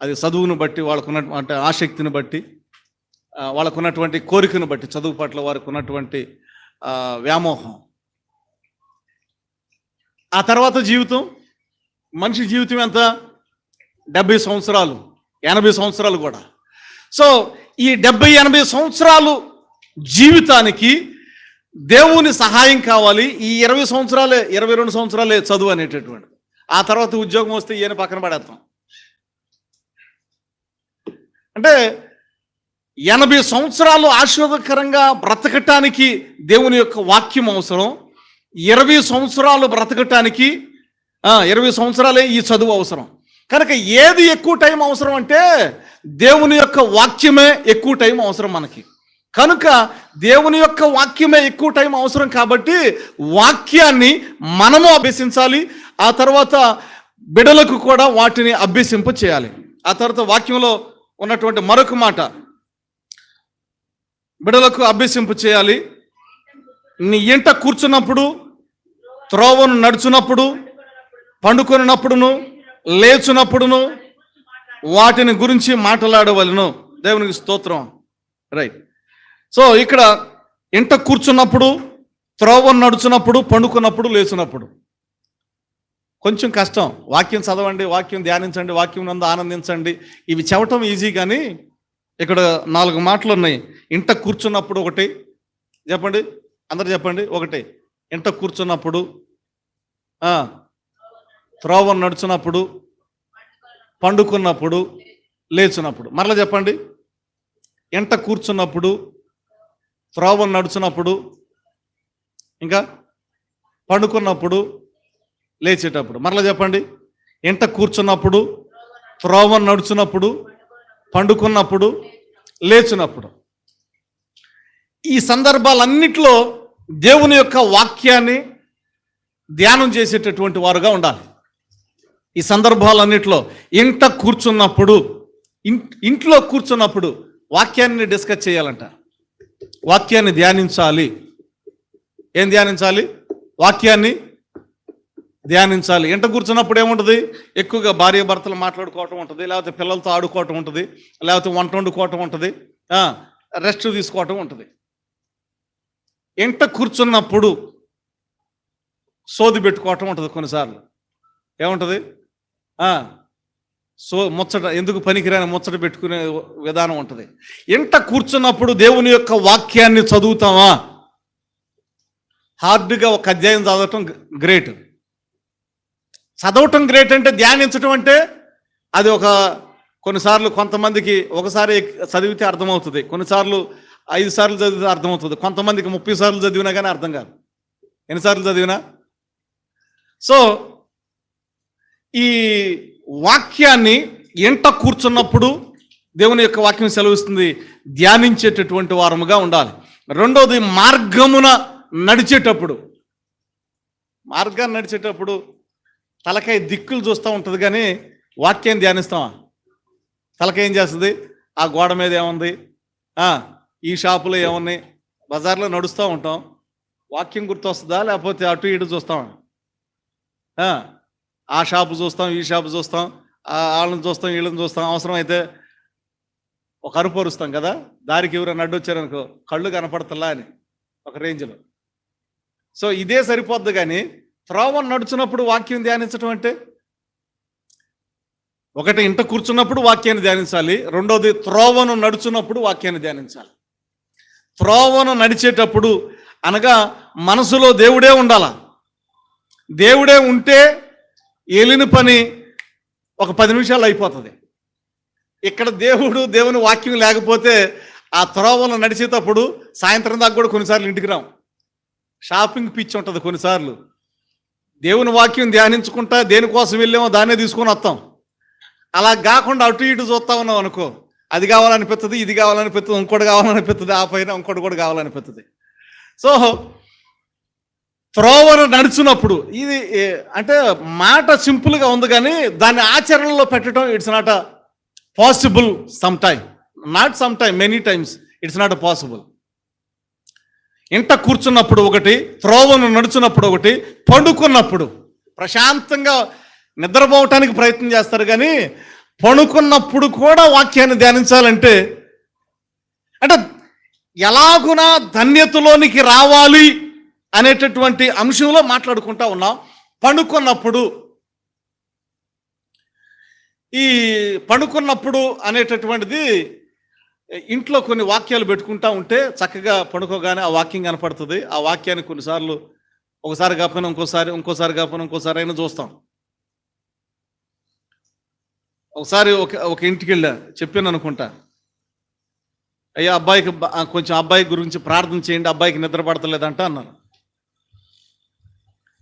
అది చదువును బట్టి, వాళ్ళకున్న అంటే ఆసక్తిని బట్టి, వాళ్ళకున్నటువంటి కోరికను బట్టి, చదువు పట్ల వారికి ఉన్నటువంటి వ్యామోహం. ఆ తర్వాత జీవితం, మనిషి జీవితం ఎంత? 70 సంవత్సరాలు, 80 సంవత్సరాలు కూడా. సో ఈ 70-80 సంవత్సరాలు జీవితానికి దేవుని సహాయం కావాలి. ఈ 20 సంవత్సరాలే, 22 సంవత్సరాలే చదువు అనేటటువంటిది. ఆ తర్వాత ఉద్యోగం వస్తే ఈయన పక్కన పడేస్తాం. అంటే 80 సంవత్సరాలు ఆశీర్వాదకరంగా బ్రతకటానికి దేవుని యొక్క వాక్యం అవసరం. 20 సంవత్సరాలు బ్రతకటానికి 20 సంవత్సరాలే ఈ చదువు అవసరం. కనుక ఏది ఎక్కువ టైం అవసరం అంటే దేవుని యొక్క వాక్యమే ఎక్కువ టైం అవసరం మనకి. కనుక దేవుని యొక్క వాక్యమే ఎక్కువ టైం అవసరం కాబట్టి వాక్యాన్ని మనము అభ్యసించాలి. ఆ తర్వాత బిడ్డలకు కూడా వాటిని అభ్యసింప చేయాలి. ఆ తర్వాత వాక్యంలో ఉన్నటువంటి మరొక మాట, బిడ్డలకు అభ్యసింప చేయాలి. నీ ఇంట కూర్చున్నప్పుడు, త్రోవను నడుచున్నప్పుడు, పండుకొనినప్పుడును, లేచునప్పుడును వాటిని గురించి మాట్లాడవలను. దేవునికి స్తోత్రం. రైట్. సో ఇక్కడ ఇంట కూర్చున్నప్పుడు, త్రోవను నడుచున్నప్పుడు, పండుకున్నప్పుడు, లేచున్నప్పుడు కొంచెం కష్టం. వాక్యం చదవండి, వాక్యం ధ్యానించండి, వాక్యం నందు ఆనందించండి, ఇవి చెప్పటం ఈజీ. కానీ ఇక్కడ 4 మాటలు ఉన్నాయి. ఇంట కూర్చున్నప్పుడు ఒకటి చెప్పండి, అందరు చెప్పండి. ఒకటి ఇంట కూర్చున్నప్పుడు, త్రోవను నడుచున్నప్పుడు, పండుకున్నప్పుడు, లేచున్నప్పుడు. మరలా చెప్పండి. ఇంట కూర్చున్నప్పుడు, త్రోవను నడుచున్నప్పుడు, ఇంకా పండుకున్నప్పుడు, లేచేటప్పుడు. మరలా చెప్పండి. ఇంట కూర్చున్నప్పుడు, త్రోవను నడుచున్నప్పుడు, పండుకున్నప్పుడు, లేచున్నప్పుడు. ఈ సందర్భాలన్నిట్లో దేవుని యొక్క వాక్యాన్ని ధ్యానం చేసేటటువంటి వారుగా ఉండాలి. ఈ సందర్భాలన్నిట్లో ఇంట కూర్చున్నప్పుడు, ఇంట్లో కూర్చున్నప్పుడు వాక్యాన్ని డిస్కస్ చేయాలంట. వాక్యాన్ని ధ్యానించాలి. ఏం ధ్యానించాలి? వాక్యాన్ని ధ్యానించాలి. ఇంట కూర్చున్నప్పుడు ఏముంటుంది? ఎక్కువగా భార్య భర్తలు మాట్లాడుకోవటం ఉంటుంది, లేకపోతే పిల్లలతో ఆడుకోవటం ఉంటుంది, లేకపోతే వంట వండుకోవటం ఉంటుంది, రెస్ట్ తీసుకోవటం ఉంటుంది. ఇంట కూర్చున్నప్పుడు సోది పెట్టుకోవటం ఉంటుంది. కొన్నిసార్లు ఏముంటుంది? ముచ్చట, ఎందుకు పనికిరాని ముచ్చట పెట్టుకునే విధానం ఉంటుంది. ఇంట కూర్చున్నప్పుడు దేవుని యొక్క వాక్యాన్ని చదువుతామా? హార్డ్గా ఒక అధ్యాయం చదవటం గ్రేట్. చదవటం గ్రేట్ అంటే, ధ్యానించటం అంటే అది కొన్నిసార్లు కొంతమందికి ఒకసారి చదివితే అర్థమవుతుంది, కొన్నిసార్లు 5 సార్లు చదివితే అర్థమవుతుంది, కొంతమందికి 30 సార్లు చదివినా కానీ అర్థం కాదు. ఎన్నిసార్లు చదివినా. సో ఈ వాక్యాన్ని ఇంట కూర్చున్నప్పుడు దేవుని యొక్క వాక్యం సెలవిస్తుంది, ధ్యానించేటటువంటి వారముగా ఉండాలి. రెండోది, మార్గమున నడిచేటప్పుడు. మార్గాన్ని నడిచేటప్పుడు తలకాయ దిక్కులు చూస్తూ ఉంటుంది, కానీ వాక్యాన్ని ధ్యానిస్తామా? తలకాయ ఏం చేస్తుంది? ఆ గోడ మీద ఏముంది, ఈ షాపులో ఏమున్నాయి, బజార్లో నడుస్తూ ఉంటాం, వాక్యం గుర్తొస్తుందా? లేకపోతే అటు ఇటు చూస్తామా? ఆ షాపు చూస్తాం, ఈ షాపు చూస్తాం, వాళ్ళని చూస్తాం, వీళ్ళని చూస్తాం. అవసరమైతే ఒక అరుపు అరుస్తాం కదా, దారికి ఎవరైనా అడ్డు వచ్చారనుకో, కళ్ళు కనపడతలా అని ఒక రేంజ్లో. సో ఇదే సరిపోద్ది. కానీ త్రోవను నడుచున్నప్పుడు వాక్యం ధ్యానించడం అంటే, ఒకటి ఇంట కూర్చున్నప్పుడు వాక్యాన్ని ధ్యానించాలి, రెండోది త్రోవను నడుచున్నప్పుడు వాక్యాన్ని ధ్యానించాలి. త్రోవను నడిచేటప్పుడు అనగా మనసులో దేవుడే ఉండాల. దేవుడే ఉంటే వెళ్ళిన పని ఒక 10 నిమిషాలు అయిపోతుంది. ఇక్కడ దేవుని వాక్యం లేకపోతే ఆ త్రోవను నడిచేటప్పుడు సాయంత్రం దాకా కూడా కొన్నిసార్లు ఇంటికి రాం. షాపింగ్ పిచ్చి ఉంటుంది కొన్నిసార్లు. దేవుని వాక్యం ధ్యానించుకుంటా దేనికోసం వెళ్ళామో దాన్నే తీసుకొని వస్తాం. అలా కాకుండా అటు ఇటు చూస్తా ఉన్నాం అనుకో, అది కావాలనిపిస్తుంది, ఇది కావాలనిపిస్తుంది, ఇంకోటి కావాలనిపిస్తుంది, ఆ పైన ఇంకోటి కూడా కావాలనిపిస్తుంది. సో త్రోవను నడుచున్నప్పుడు, ఇది అంటే మాట సింపుల్గా ఉంది, కానీ దాన్ని ఆచరణలో పెట్టడం it's not a possible. Some time many times it's not a possible. ఇంట కూర్చున్నప్పుడు ఒకటి, త్రోవను నడుచున్నప్పుడు ఒకటి, పండుకున్నప్పుడు. ప్రశాంతంగా నిద్రపోవటానికి ప్రయత్నం చేస్తారు, కానీ పండుకున్నప్పుడు కూడా వాక్యాన్ని ధ్యానించాలంటే, అంటే ఎలాగునా ధన్యతలోనికి రావాలి అనేటటువంటి అంశంలో మాట్లాడుకుంటా ఉన్నాం. పడుకున్నప్పుడు, ఈ పడుకున్నప్పుడు అనేటటువంటిది ఇంట్లో కొన్ని వాక్యాలు పెట్టుకుంటా ఉంటే చక్కగా పడుకోగానే ఆ వాక్యం కనపడుతుంది. ఆ వాక్యాన్ని కొన్నిసార్లు ఒకసారి కాకపోయినా ఇంకోసారి కాకపోయినా ఇంకోసారి అయినా చూస్తాం. ఒకసారి ఒక ఇంటికి వెళ్ళా, చెప్పాను అనుకుంటా, అయ్యా అబ్బాయికి కొంచెం అబ్బాయి గురించి ప్రార్థన చేయండి, అబ్బాయికి నిద్ర పడతలేదంట అన్నారు.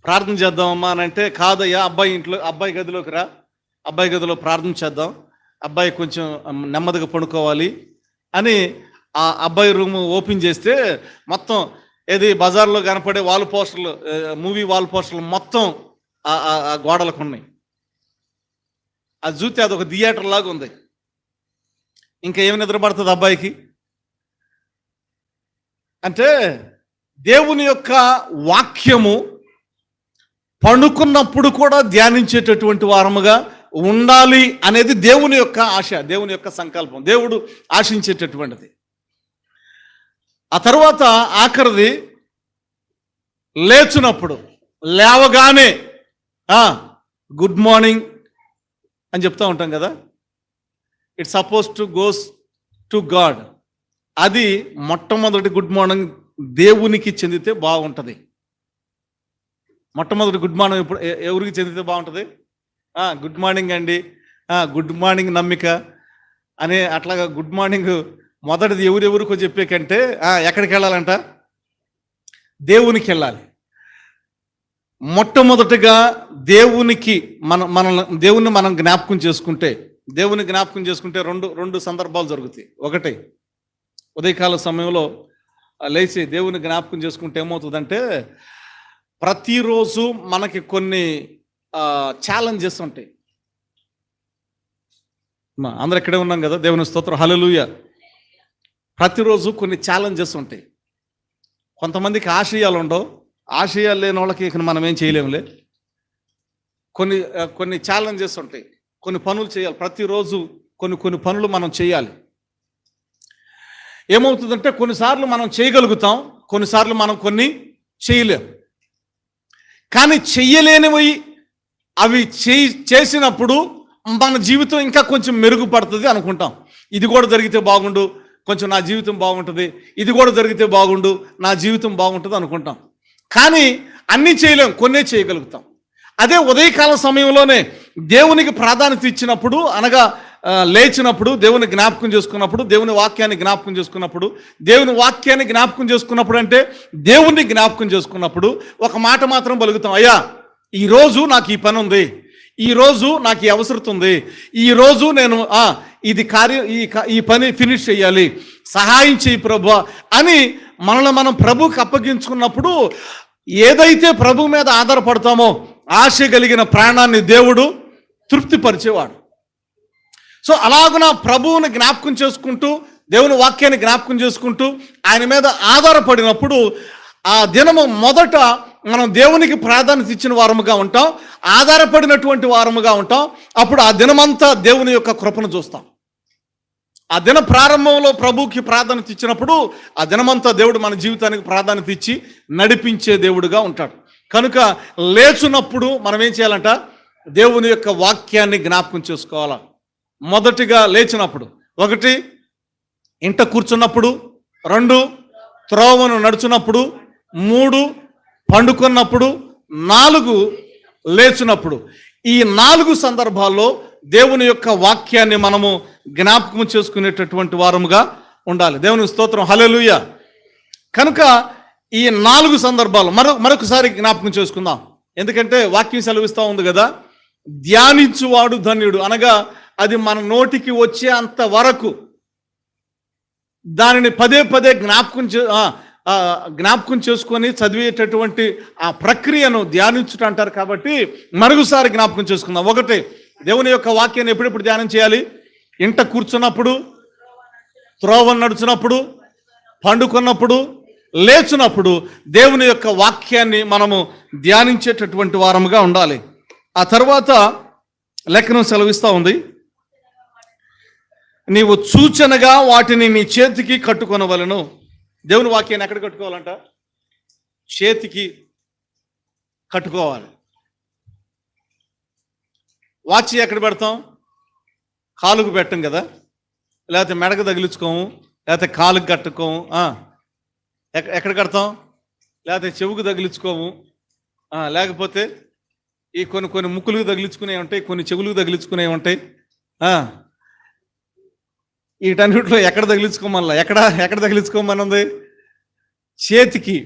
ప్రార్థన చేద్దామమ్మా అని అంటే, కాదయ్యా అబ్బాయి గదిలోకి రా, అబ్బాయి గదిలో ప్రార్థన చేద్దాం, అబ్బాయి కొంచెం నెమ్మదిగా పడుకోవాలి అని ఆ అబ్బాయి రూమ్ ఓపెన్ చేస్తే మొత్తం ఏది బజార్లో కనపడే వాల్ పోస్టర్లు, మూవీ వాల్ పోస్టర్లు మొత్తం ఆ గోడలకు ఉన్నాయి. అది చూస్తే అదొక థియేటర్ లాగా ఉంది. ఇంకా ఏమి నిద్ర పడుతుంది అబ్బాయికి? అంటే దేవుని యొక్క వాక్యము పండుకున్నప్పుడు కూడా ధ్యానించేటటువంటి వారముగా ఉండాలి అనేది దేవుని యొక్క ఆశ, దేవుని యొక్క సంకల్పం, దేవుడు ఆశించేటటువంటిది. ఆ తర్వాత ఆఖరిది లేవగానే గుడ్ మార్నింగ్ అని చెప్తా ఉంటాం కదా. It's suppose to goes to God. అది మొట్టమొదటి గుడ్ మార్నింగ్ దేవునికి చెందితే బాగుంటుంది. మొట్టమొదటి గుడ్ మార్నింగ్ ఇప్పుడు ఎవరికి చెందితే బాగుంటుంది? గుడ్ మార్నింగ్ అండి, గుడ్ మార్నింగ్ నమ్మిక అనే అట్లాగా గుడ్ మార్నింగ్ మొదటిది ఎవరెవరికో చెప్పే కంటే ఎక్కడికి వెళ్ళాలంట? దేవునికి వెళ్ళాలి. మొట్టమొదటిగా దేవుణ్ణి మనం జ్ఞాపకం చేసుకుంటే, రెండు సందర్భాలు జరుగుతాయి. ఒకటి, ఉదయకాల సమయంలో లేచి దేవుని జ్ఞాపకం చేసుకుంటే ఏమవుతుందంటే, ప్రతిరోజు మనకి కొన్ని ఛాలెంజెస్ ఉంటాయి. అందరూ ఇక్కడే ఉన్నాం కదా, దేవుని స్తోత్రం, హల్లెలూయా. ప్రతిరోజు కొన్ని ఛాలెంజెస్ ఉంటాయి. కొంతమందికి ఆశయాలు ఉండవు, ఆశయాలు లేని వాళ్ళకి ఇక మనం ఏం చేయలేములే. కొన్ని ఛాలెంజెస్ ఉంటాయి, కొన్ని పనులు చేయాలి. ప్రతిరోజు కొన్ని పనులు మనం చేయాలి. ఏమవుతుందంటే కొన్నిసార్లు మనం చేయగలుగుతాం, కొన్నిసార్లు మనం కొన్ని చేయలేం. కానీ చెయ్యలేనివి అవి చేసినప్పుడు మన జీవితం ఇంకా కొంచెం మెరుగుపడుతుంది అనుకుంటాం. ఇది కూడా జరిగితే బాగుండు, కొంచెం నా జీవితం బాగుంటుంది, ఇది కూడా జరిగితే బాగుండు, నా జీవితం బాగుంటుంది అనుకుంటాం. కానీ అన్నీ చేయలేం, కొన్నే చేయగలుగుతాం. అదే ఉదయకాల సమయంలోనే దేవునికి ప్రాధాన్యత ఇచ్చినప్పుడు, అనగా లేచినప్పుడు, దేవుని జ్ఞాపకం చేసుకున్నప్పుడు, దేవుని వాక్యాన్ని జ్ఞాపకం చేసుకున్నప్పుడు, అంటే దేవుణ్ణి జ్ఞాపకం చేసుకున్నప్పుడు ఒక మాట మాత్రం పలుకుతాం, అయ్యా ఈరోజు నాకు ఈ పని ఉంది, ఈరోజు నాకు ఈ అవసరం ఉంది, ఈరోజు నేను ఈ పని ఫినిష్ చేయాలి, సహాయం చేయి ప్రభువా అని మనల్ని మనం ప్రభువుకి అప్పగించుకున్నప్పుడు, ఏదైతే ప్రభు మీద ఆధారపడతామో ఆశ కలిగిన ప్రాణాన్ని దేవుడు తృప్తిపరిచేవాడు. సో అలాగున ప్రభువుని జ్ఞాపకం చేసుకుంటూ, దేవుని వాక్యాన్ని జ్ఞాపకం చేసుకుంటూ ఆయన మీద ఆధారపడినప్పుడు ఆ దినము మొదట మనం దేవునికి ప్రాధాన్యత ఇచ్చిన వారముగా ఉంటాం, ఆధారపడినటువంటి వారముగా ఉంటాం. అప్పుడు ఆ దినమంతా దేవుని యొక్క కృపను చూస్తాం. ఆ దిన ప్రారంభంలో ప్రభువుకి ప్రాధాన్యత ఇచ్చినప్పుడు ఆ దినమంతా దేవుడు మన జీవితానికి ప్రాధాన్యత ఇచ్చి నడిపించే దేవుడుగా ఉంటాడు. కనుక లేచున్నప్పుడు మనం ఏం చేయాలంట? దేవుని యొక్క వాక్యాన్ని జ్ఞాపకం చేసుకోవాలా. మొదటిగా లేచినప్పుడు, 1 ఇంట కూర్చున్నప్పుడు, 2 త్రోవను నడుచున్నప్పుడు, 3 పండుకున్నప్పుడు, 4 లేచినప్పుడు. ఈ 4 సందర్భాల్లో దేవుని యొక్క వాక్యాన్ని మనము జ్ఞాపకం చేసుకునేటటువంటి వారముగా ఉండాలి. దేవుని స్తోత్రం, హల్లెలూయా. కనుక ఈ 4 సందర్భాలు మరొకసారి జ్ఞాపకం చేసుకుందాం. ఎందుకంటే వాక్యం సెలవిస్తూ ఉంది కదా, ధ్యానించువాడు ధన్యుడు. అనగా అది మన నోటికి వచ్చే అంత వరకు దానిని పదే జ్ఞాపకం చేసుకొని చదివేటటువంటి ఆ ప్రక్రియను ధ్యానించుట అంటారు. కాబట్టి మరొకసారి జ్ఞాపకం చేసుకుందాం. 1, దేవుని యొక్క వాక్యాన్ని ఎప్పుడెప్పుడు ధ్యానం చేయాలి? ఇంట కూర్చున్నప్పుడు, త్రోవను నడుచున్నప్పుడు, పండుకున్నప్పుడు, లేచినప్పుడు దేవుని యొక్క వాక్యాన్ని మనము ధ్యానించేటటువంటి వారముగా ఉండాలి. ఆ తర్వాత లేఖనం సెలవిస్తూ ఉంది, నీవు సూచనగా వాటిని నీ చేతికి కట్టుకొనవలెను. దేవుని వాక్యాన్ని ఎక్కడ కట్టుకోవాలంట? చేతికి కట్టుకోవాలి. వాచ్ ఎక్కడ పెడతాం? కాలుకు పెట్టం కదా, లేకపోతే మెడకు తగిలించుకోము, లేకపోతే కాలుకు కట్టుకోము. ఎక్కడ కడతాం? లేకపోతే చెవుకు తగిలించుకోము, లేకపోతే ఈ కొన్ని ముక్కులకు తగిలించుకునేవి ఉంటాయి, కొన్ని చెవులకు తగిలించుకునేవి ఉంటాయి. వీటన్నిటిలో ఎక్కడ తగిలించుకోమల్లా? ఎక్కడ తగిలించుకోమన్నది? చేతికి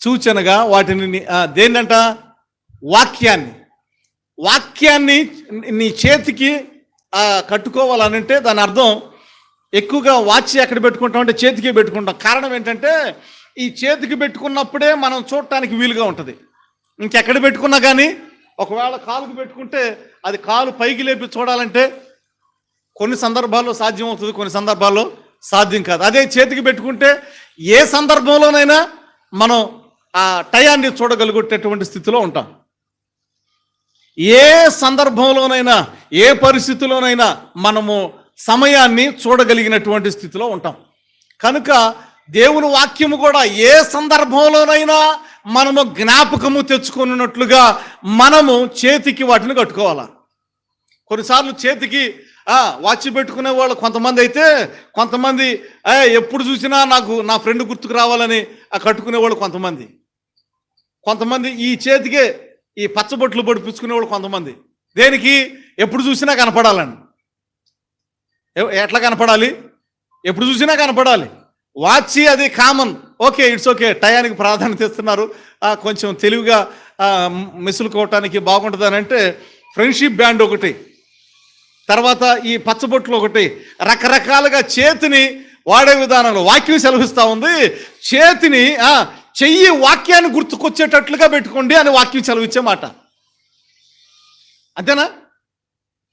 సూచనగా వాటిని దేన్నంట? వాక్యాన్ని నీ చేతికి కట్టుకోవాలనంటే దాని అర్థం ఎక్కువగా వాచ్ ఎక్కడ పెట్టుకుంటాం అంటే చేతికి పెట్టుకుంటాం. కారణం ఏంటంటే ఈ చేతికి పెట్టుకున్నప్పుడే మనం చూడటానికి వీలుగా ఉంటుంది. ఇంకెక్కడ పెట్టుకున్నా కానీ ఒకవేళ కాలుకు పెట్టుకుంటే అది కాలు పైకి లేపి చూడాలంటే కొన్ని సందర్భాల్లో సాధ్యం అవుతుంది, కొన్ని సందర్భాల్లో సాధ్యం కాదు. అదే చేతికి పెట్టుకుంటే ఏ సందర్భంలోనైనా మనం ఆ టయాన్ని చూడగలిగేటటువంటి స్థితిలో ఉంటాం. ఏ సందర్భంలోనైనా ఏ పరిస్థితిలోనైనా మనము సమయాన్ని చూడగలిగినటువంటి స్థితిలో ఉంటాం. కనుక దేవుని వాక్యము కూడా ఏ సందర్భంలోనైనా మనము జ్ఞాపకము తెచ్చుకున్నట్లుగా మనము చేతికి వాటిని కట్టుకోవాలి. కొన్నిసార్లు చేతికి వాచ్ పెట్టుకునే వాళ్ళు కొంతమంది అయితే, కొంతమంది ఎప్పుడు చూసినా నాకు నా ఫ్రెండ్ గుర్తుకు రావాలని కట్టుకునేవాళ్ళు కొంతమంది ఈ చేతికే ఈ పచ్చబొట్లు పొడిపించుకునేవాళ్ళు కొంతమంది. దేనికి? ఎప్పుడు చూసినా కనపడాలని. ఎట్లా కనపడాలి? ఎప్పుడు చూసినా కనపడాలి. వాచి అది కామన్, ఓకే, ఇట్స్ ఓకే, టయానికి ప్రాధాన్యత ఇస్తున్నారు, కొంచెం తెలివిగా మెసులుకోవటానికి బాగుంటుంది అని అంటే ఫ్రెండ్షిప్ బ్యాండ్ ఒకటి, తర్వాత ఈ పచ్చబొట్లు ఒకటి, రకరకాలుగా చేతిని వాడే విధానంలో వాక్యం సెలవిస్తూ ఉంది. చేతిని చెయ్యి వాక్యాన్ని గుర్తుకొచ్చేటట్లుగా పెట్టుకోండి అని వాక్యం సెలవిచ్చే మాట. అంతేనా?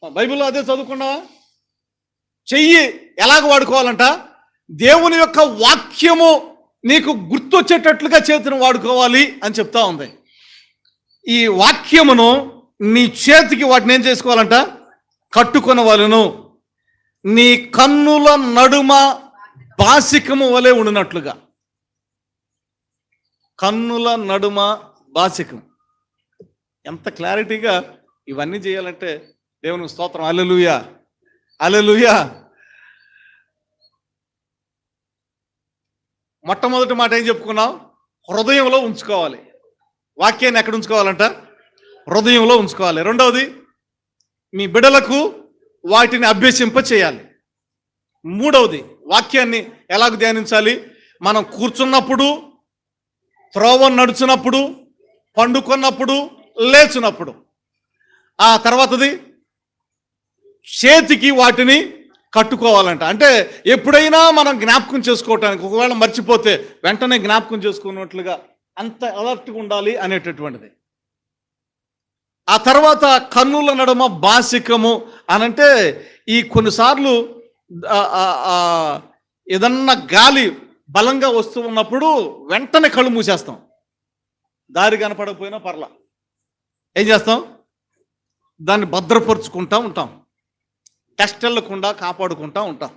బైబిల్లో అదే చదువుకున్నావా? చెయ్యి ఎలాగ వాడుకోవాలంట? దేవుని యొక్క వాక్యము నీకు గుర్తొచ్చేటట్లుగా చేతిని వాడుకోవాలి అని చెప్తా ఉంది. ఈ వాక్యమును నీ చేతికి వాటిని ఏం చేసుకోవాలంట? కట్టుకొనవలెను. నీ కన్నుల నడుమ బాసికము వలె ఉండినట్లుగా. కన్నుల నడుమ బాసికం. ఎంత క్లారిటీగా ఇవన్నీ చేయాలంటే దేవునికి స్తోత్రం. హల్లెలూయా, హల్లెలూయా. మొట్టమొదటి మాట ఏం చెప్పుకున్నాం? హృదయంలో ఉంచుకోవాలి. వాక్యాన్ని ఎక్కడ ఉంచుకోవాలంట? హృదయంలో ఉంచుకోవాలి. రెండవది, మీ బిడ్డలకు వాటిని అభ్యసింప చేయాలి. మూడవది, వాక్యాన్ని ఎలాగ ధ్యానించాలి? మనం కూర్చున్నప్పుడు, త్రోవ నడుచున్నప్పుడు, పండుకున్నప్పుడు, లేచినప్పుడు. ఆ తర్వాతది చేతికి వాటిని కట్టుకోవాలంట. అంటే ఎప్పుడైనా మనం జ్ఞాపకం చేసుకోవటానికి, ఒకవేళ మర్చిపోతే వెంటనే జ్ఞాపకం చేసుకున్నట్లుగా అంత అలర్ట్గా ఉండాలి అనేటటువంటిది. ఆ తర్వాత కన్నుల నడుమ బాసికము అనంటే ఈ కొన్నిసార్లు ఏదన్నా గాలి బలంగా వస్తూ ఉన్నప్పుడు వెంటనే కళ్ళు మూసేస్తాం. దారి కనపడకపోయినా పర్లా, ఏం చేస్తాం? దాన్ని భద్రపరుచుకుంటూ ఉంటాం, టెస్ట్ వెళ్ళకుండా కాపాడుకుంటూ ఉంటాం.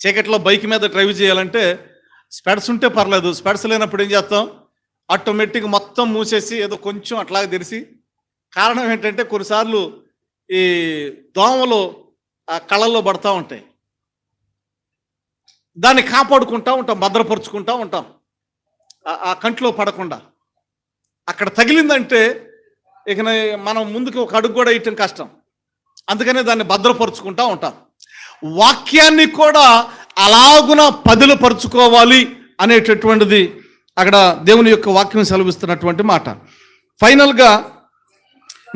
చీకట్లో బైక్ మీద డ్రైవ్ చేయాలంటే స్పెడ్స్ ఉంటే పర్లేదు, స్పెడ్స్ లేనప్పుడు ఏం చేస్తాం? ఆటోమేటిక్ మొత్తం మూసేసి ఏదో కొంచెం అట్లాగే తెరిచి. కారణం ఏంటంటే కొన్నిసార్లు ఈ దోమలు ఆ కళ్ళల్లో పడుతూ ఉంటాయి. దాన్ని కాపాడుకుంటూ ఉంటాం, భద్రపరుచుకుంటూ ఉంటాం, ఆ కంట్లో పడకుండా. అక్కడ తగిలిందంటే ఇక మనం ముందుకు ఒక అడుగు కూడా వేయటం కష్టం. అందుకనే దాన్ని భద్రపరుచుకుంటూ ఉంటాం. వాక్యాన్ని కూడా అలాగున పదిలపరుచుకోవాలి అనేటటువంటిది అక్కడ దేవుని యొక్క వాక్యం సెలవిస్తున్నటువంటి మాట. ఫైనల్గా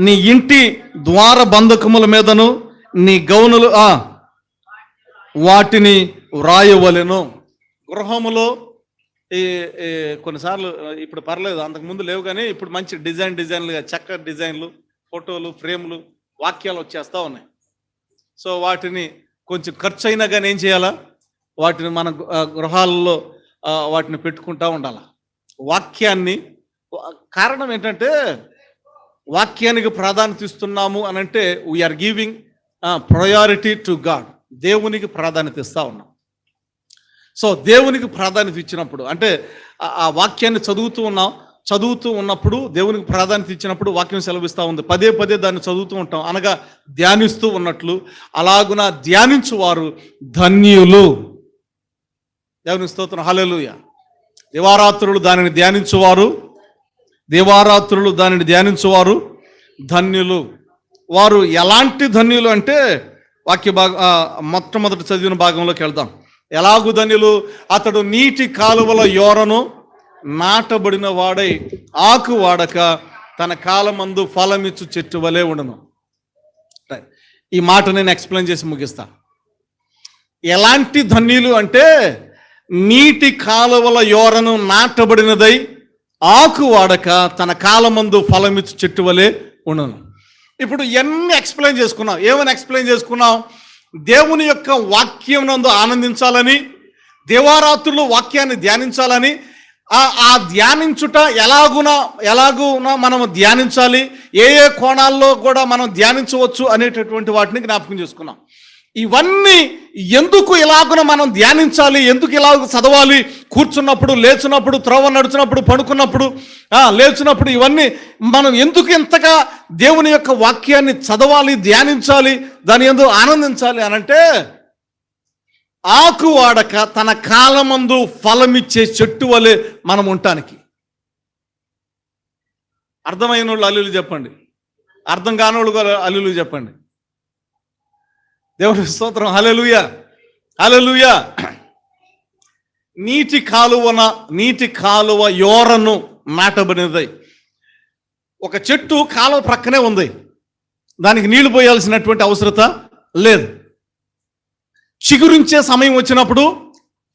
నీ ఇంటి ద్వార బంధకముల మీదను నీ గౌనులు వాటిని వ్రాయవలెను. గృహములో ఈ కొన్నిసార్లు ఇప్పుడు పర్లేదు, అంతకుముందు లేవు, కానీ ఇప్పుడు మంచి డిజైన్లుగా చక్కటి డిజైన్లు, ఫోటోలు, ఫ్రేమ్లు, వాక్యాలు వచ్చేస్తూ ఉన్నాయి. సో వాటిని కొంచెం ఖర్చు అయినా కానీ ఏం చేయాలా? వాటిని మన గృహాలలో వాటిని పెట్టుకుంటూ ఉండాలి. వాక్యాన్ని, కారణం ఏంటంటే వాక్యానికి ప్రాధాన్యత ఇస్తున్నాము అని అంటే we're giving priority to God. దేవునికి ప్రాధాన్యత ఇస్తూ ఉన్నాం. సో దేవునికి ప్రాధాన్యత ఇచ్చినప్పుడు అంటే ఆ వాక్యాన్ని చదువుతూ ఉన్నాం, చదువుతూ ఉన్నప్పుడు, దేవునికి ప్రాధాన్యత ఇచ్చినప్పుడు వాక్యం సెలవిస్తూ ఉంది. పదే పదే దాన్ని చదువుతూ ఉంటాం, అనగా ధ్యానిస్తూ ఉన్నట్లు. అలాగున ధ్యానించువారు ధన్యులు. దేవునికి స్తోత్రం, హల్లెలూయా. దివారాత్రులు దానిని ధ్యానించువారు ధన్యులు. వారు ఎలాంటి ధన్యులు అంటే, వాక్య మొట్టమొదటి చదివిన భాగంలోకి వెళ్దాం. ఎలాగు ధన్యులు? అతడు నీటి కాలువల యోరను నాటబడిన వాడై ఆకు వాడక తన కాలమందు ఫలమిచ్చు చెట్టు వలె ఉండను. ఈ మాట నేను ఎక్స్ప్లెయిన్ చేసి ముగిస్తా. ఎలాంటి ధన్యులు అంటే, నీటి కాలువల యోరను నాటబడినదై ఆకు వాడక తన కాలమందు ఫలమిచ్చు చెట్టు వలె ఉండను. ఇప్పుడు ఎన్ని ఎక్స్ప్లెయిన్ చేసుకున్నాం? ఏమని ఎక్స్ప్లెయిన్ చేసుకున్నాం? దేవుని యొక్క వాక్యం నందు ఆనందించాలని, దేవారాత్రులు వాక్యాన్ని ధ్యానించాలని, ఆ ధ్యానించుట ఎలాగున మనము ధ్యానించాలి, ఏ కోణాల్లో కూడా మనం ధ్యానించవచ్చు అనేటటువంటి వాటిని జ్ఞాపకం చేసుకున్నాం. ఇవన్నీ ఎందుకు ఇలాగున మనం ధ్యానించాలి, ఎందుకు ఇలాగ చదవాలి, కూర్చున్నప్పుడు, లేచినప్పుడు, త్రోవ నడుచున్నప్పుడు, పడుకున్నప్పుడు, లేచినప్పుడు, ఇవన్నీ మనం ఎందుకు ఇంతగా దేవుని యొక్క వాక్యాన్ని చదవాలి, ధ్యానించాలి, దాని యందు ఆనందించాలి అనంటే, ఆకు వాడక తన కాలమందు ఫలమిచ్చే చెట్టు వలె మనం ఉండటానికి. అర్థమైన వాళ్ళు అల్లులు చెప్పండి, అర్థం కానోళ్ళు అల్లులు చెప్పండి. దేవుని స్తోత్రం, హల్లెలూయా, హల్లెలూయా. నీటి కాలువ యోరను నాటబడినది. ఒక చెట్టు కాలువ ప్రక్కనే ఉంది, దానికి నీళ్లు పోయాల్సినటువంటి అవసరత లేదు. చిగురించే సమయం వచ్చినప్పుడు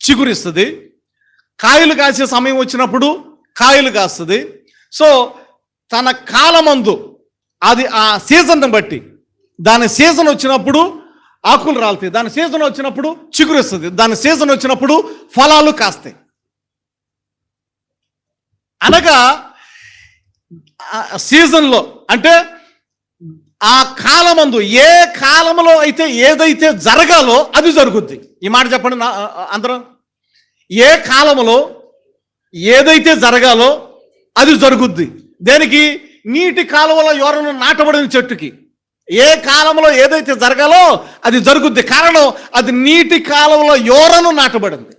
చిగురిస్తుంది, కాయలు కాసే సమయం వచ్చినప్పుడు కాయలు కాస్తుంది. సో తన కాలమందు, అది ఆ సీజన్ బట్టి, దాని సీజన్ వచ్చినప్పుడు ఆకులు రాలుతాయి, దాని సీజన్ వచ్చినప్పుడు చిగురిస్తుంది, దాని సీజన్ వచ్చినప్పుడు ఫలాలు కాస్తాయి. అనగా సీజన్లో అంటే ఆ కాలమందు, ఏ కాలంలో అయితే ఏదైతే జరగాలో అది జరుగుద్ది. ఈ మాట చెప్పండి అందరం. ఏ కాలంలో ఏదైతే జరగాలో అది జరుగుద్ది. దేనికి? నీటి కాలువల యోరను నాటబడిన చెట్టుకి ఏ కాలంలో ఏదైతే జరగాలో అది జరుగుద్ది. కారణం, అది నీటి కాలువల యోరను నాటబడింది.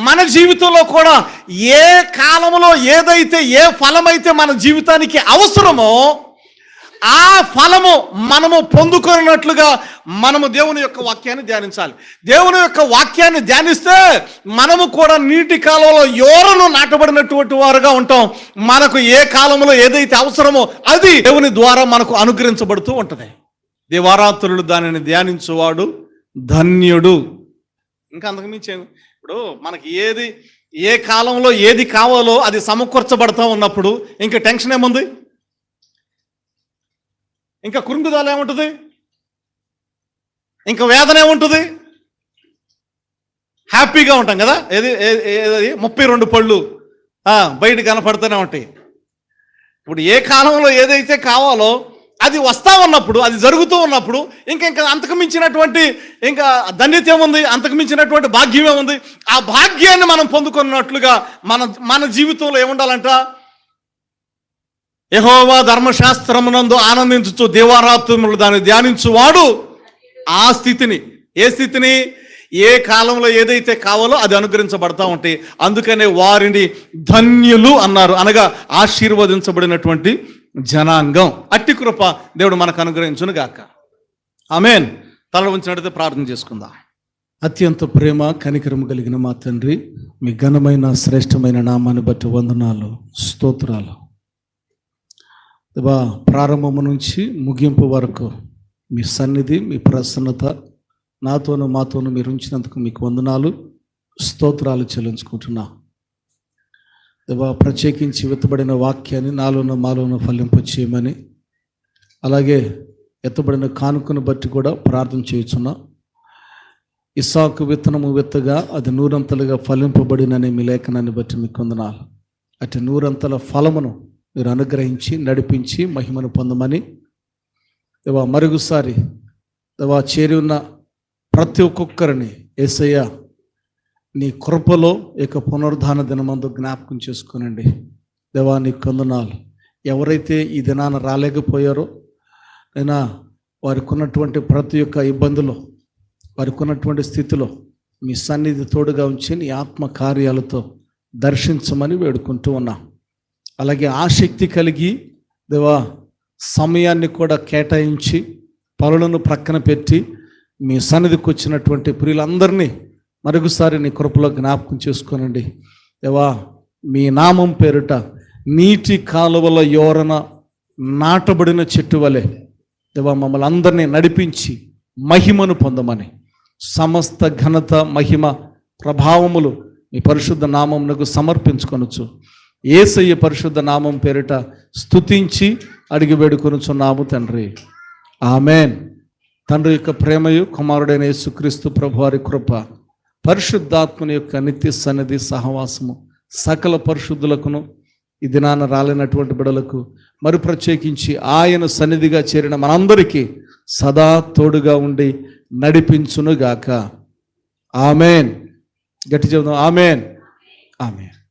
మన జీవితంలో కూడా ఏ కాలంలో ఏదైతే, ఏ ఫలమైతే మన జీవితానికి అవసరమో ఆ ఫలము మనము పొందుకున్నట్లుగా మనము దేవుని యొక్క వాక్యాన్ని ధ్యానించాలి. దేవుని యొక్క వాక్యాన్ని ధ్యానిస్తే మనము కూడా నీటి కాలంలో యోరను నాటబడినటువంటి వారుగా ఉంటాం. మనకు ఏ కాలంలో ఏదైతే అవసరమో అది దేవుని ద్వారా మనకు అనుగ్రహించబడుతూ ఉంటుంది. దివారాత్రులు దానిని ధ్యానించువాడు ధన్యుడు. ఇంకా అంతకుమించి ఇప్పుడు మనకి ఏ కాలంలో ఏది కావాలో అది సమకూర్చబడతా ఉన్నప్పుడు ఇంకా టెన్షన్ ఏముంది, ఇంకా కృంగుదల ఏముంటుంది, ఇంకా వేదన ఏముంటుంది? హ్యాపీగా ఉంటాం కదా. ఏది 32 పళ్ళు బయట కనపడుతూనే ఉంటాయి. ఇప్పుడు ఏ కాలంలో ఏదైతే కావాలో అది వస్తా ఉన్నప్పుడు, అది జరుగుతూ ఉన్నప్పుడు ఇంకా అంతకు మించినటువంటి ఇంకా ధన్యత ఏముంది, అంతకు మించినటువంటి భాగ్యం ఏముంది? ఆ భాగ్యాన్ని మనం పొందుకున్నట్లుగా మన జీవితంలో ఏముండాలంట? యెహోవా ధర్మశాస్త్రమునందు ఆనందించుచు దివారాత్రములు దాన్ని ధ్యానించువాడు ఆ స్థితిని, ఏ స్థితిని? ఏ కాలంలో ఏదైతే కావాలో అది అనుగ్రహించబడతా ఉంటాయి. అందుకనే వారిని ధన్యులు అన్నారు, అనగా ఆశీర్వదించబడినటువంటి జనాంగం. అట్టి కృప దేవుడు మనకు అనుగ్రహించును గాక. ఆమేన్. తల ఉంచినట్లయితే ప్రార్థన చేసుకుందాం. అత్యంత ప్రేమ కనికరము కలిగిన మా తండ్రి, మీ ఘనమైన శ్రేష్టమైన నామాన్ని బట్టి వందనాలు, స్తోత్రాలు. ప్రారంభము నుంచి ముగింపు వరకు మీ సన్నిధి, మీ ప్రసన్నత నాతోనూ మాతోనూ మీరు ఉంచినందుకు మీకు వందనాలు, స్తోత్రాలు చెల్లించుకుంటున్నా. ప్రత్యేకించి వెత్తబడిన వాక్యాన్ని నాలోనూ మాలోనూ ఫలింప చేయమని, అలాగే ఎత్తబడిన కానుకను బట్టి కూడా ప్రార్థన చేయుచున్నా. ఇస్సాకు విత్తనము విత్తగా అది 100 ఫలింపబడినని మీ లేఖనాన్ని బట్టి మీకు వందనాలు. అటు 100 ఫలమును మీరు అనుగ్రహించి నడిపించి మహిమను పొందమని మరొకసారి చేరి ఉన్న ప్రతి ఒక్కొక్కరిని యేసయ్య నీ కృపలో ఇక పునరుద్ధాన దినమందు జ్ఞాపకం చేసుకోనండి. దేవా నీకు వందనాలు. ఎవరైతే ఈ దినాన రాలేకపోయారో అయినా వారికి ఉన్నటువంటి ప్రతి ఒక్క ఇబ్బందులు, వారికి ఉన్నటువంటి స్థితిలో మీ సన్నిధి తోడుగా ఉంచి నీ ఆత్మ కార్యాలతో దర్శించమని వేడుకుంటూ ఉన్నాం. అలాగే ఆసక్తి కలిగి దేవా సమయాన్ని కూడా కేటాయించి పనులను ప్రక్కన పెట్టి మీ సన్నిధికి వచ్చినటువంటి ప్రియులందరినీ మరొకసారి నీ కృపలో జ్ఞాపకం చేసుకోనండి. దేవా మీ నామం పేరిట నీటి కాలువల యోరన నాటబడిన చెట్టు వలె దేవా మమ్మల్ని అందరినీ నడిపించి మహిమను పొందమని, సమస్త ఘనత మహిమ ప్రభావములు మీ పరిశుద్ధ నామమునకు సమర్పించుకొనొచ్చు. యేసయ్య పరిశుద్ధ నామం పేరిట స్తుతించి అడిగి వేడుకొనుచున్నాము తండ్రి. ఆమెన్. తండ్రి యొక్క ప్రేమయు, కుమారుడైన యేసుక్రీస్తు ప్రభువారి కృప, పరిశుద్ధాత్మని యొక్క నిత్య సన్నిధి సహవాసము సకల పరిశుద్ధులకును ఈ దినాన రాలేనటువంటి బిడలకు మరి ప్రత్యేకించి ఆయన సన్నిధిగా చేరిన మనందరికీ సదా తోడుగా ఉండి నడిపించునుగాక. ఆమెన్. గట్టి చెబుదాం. ఆమెన్. ఆమెన్.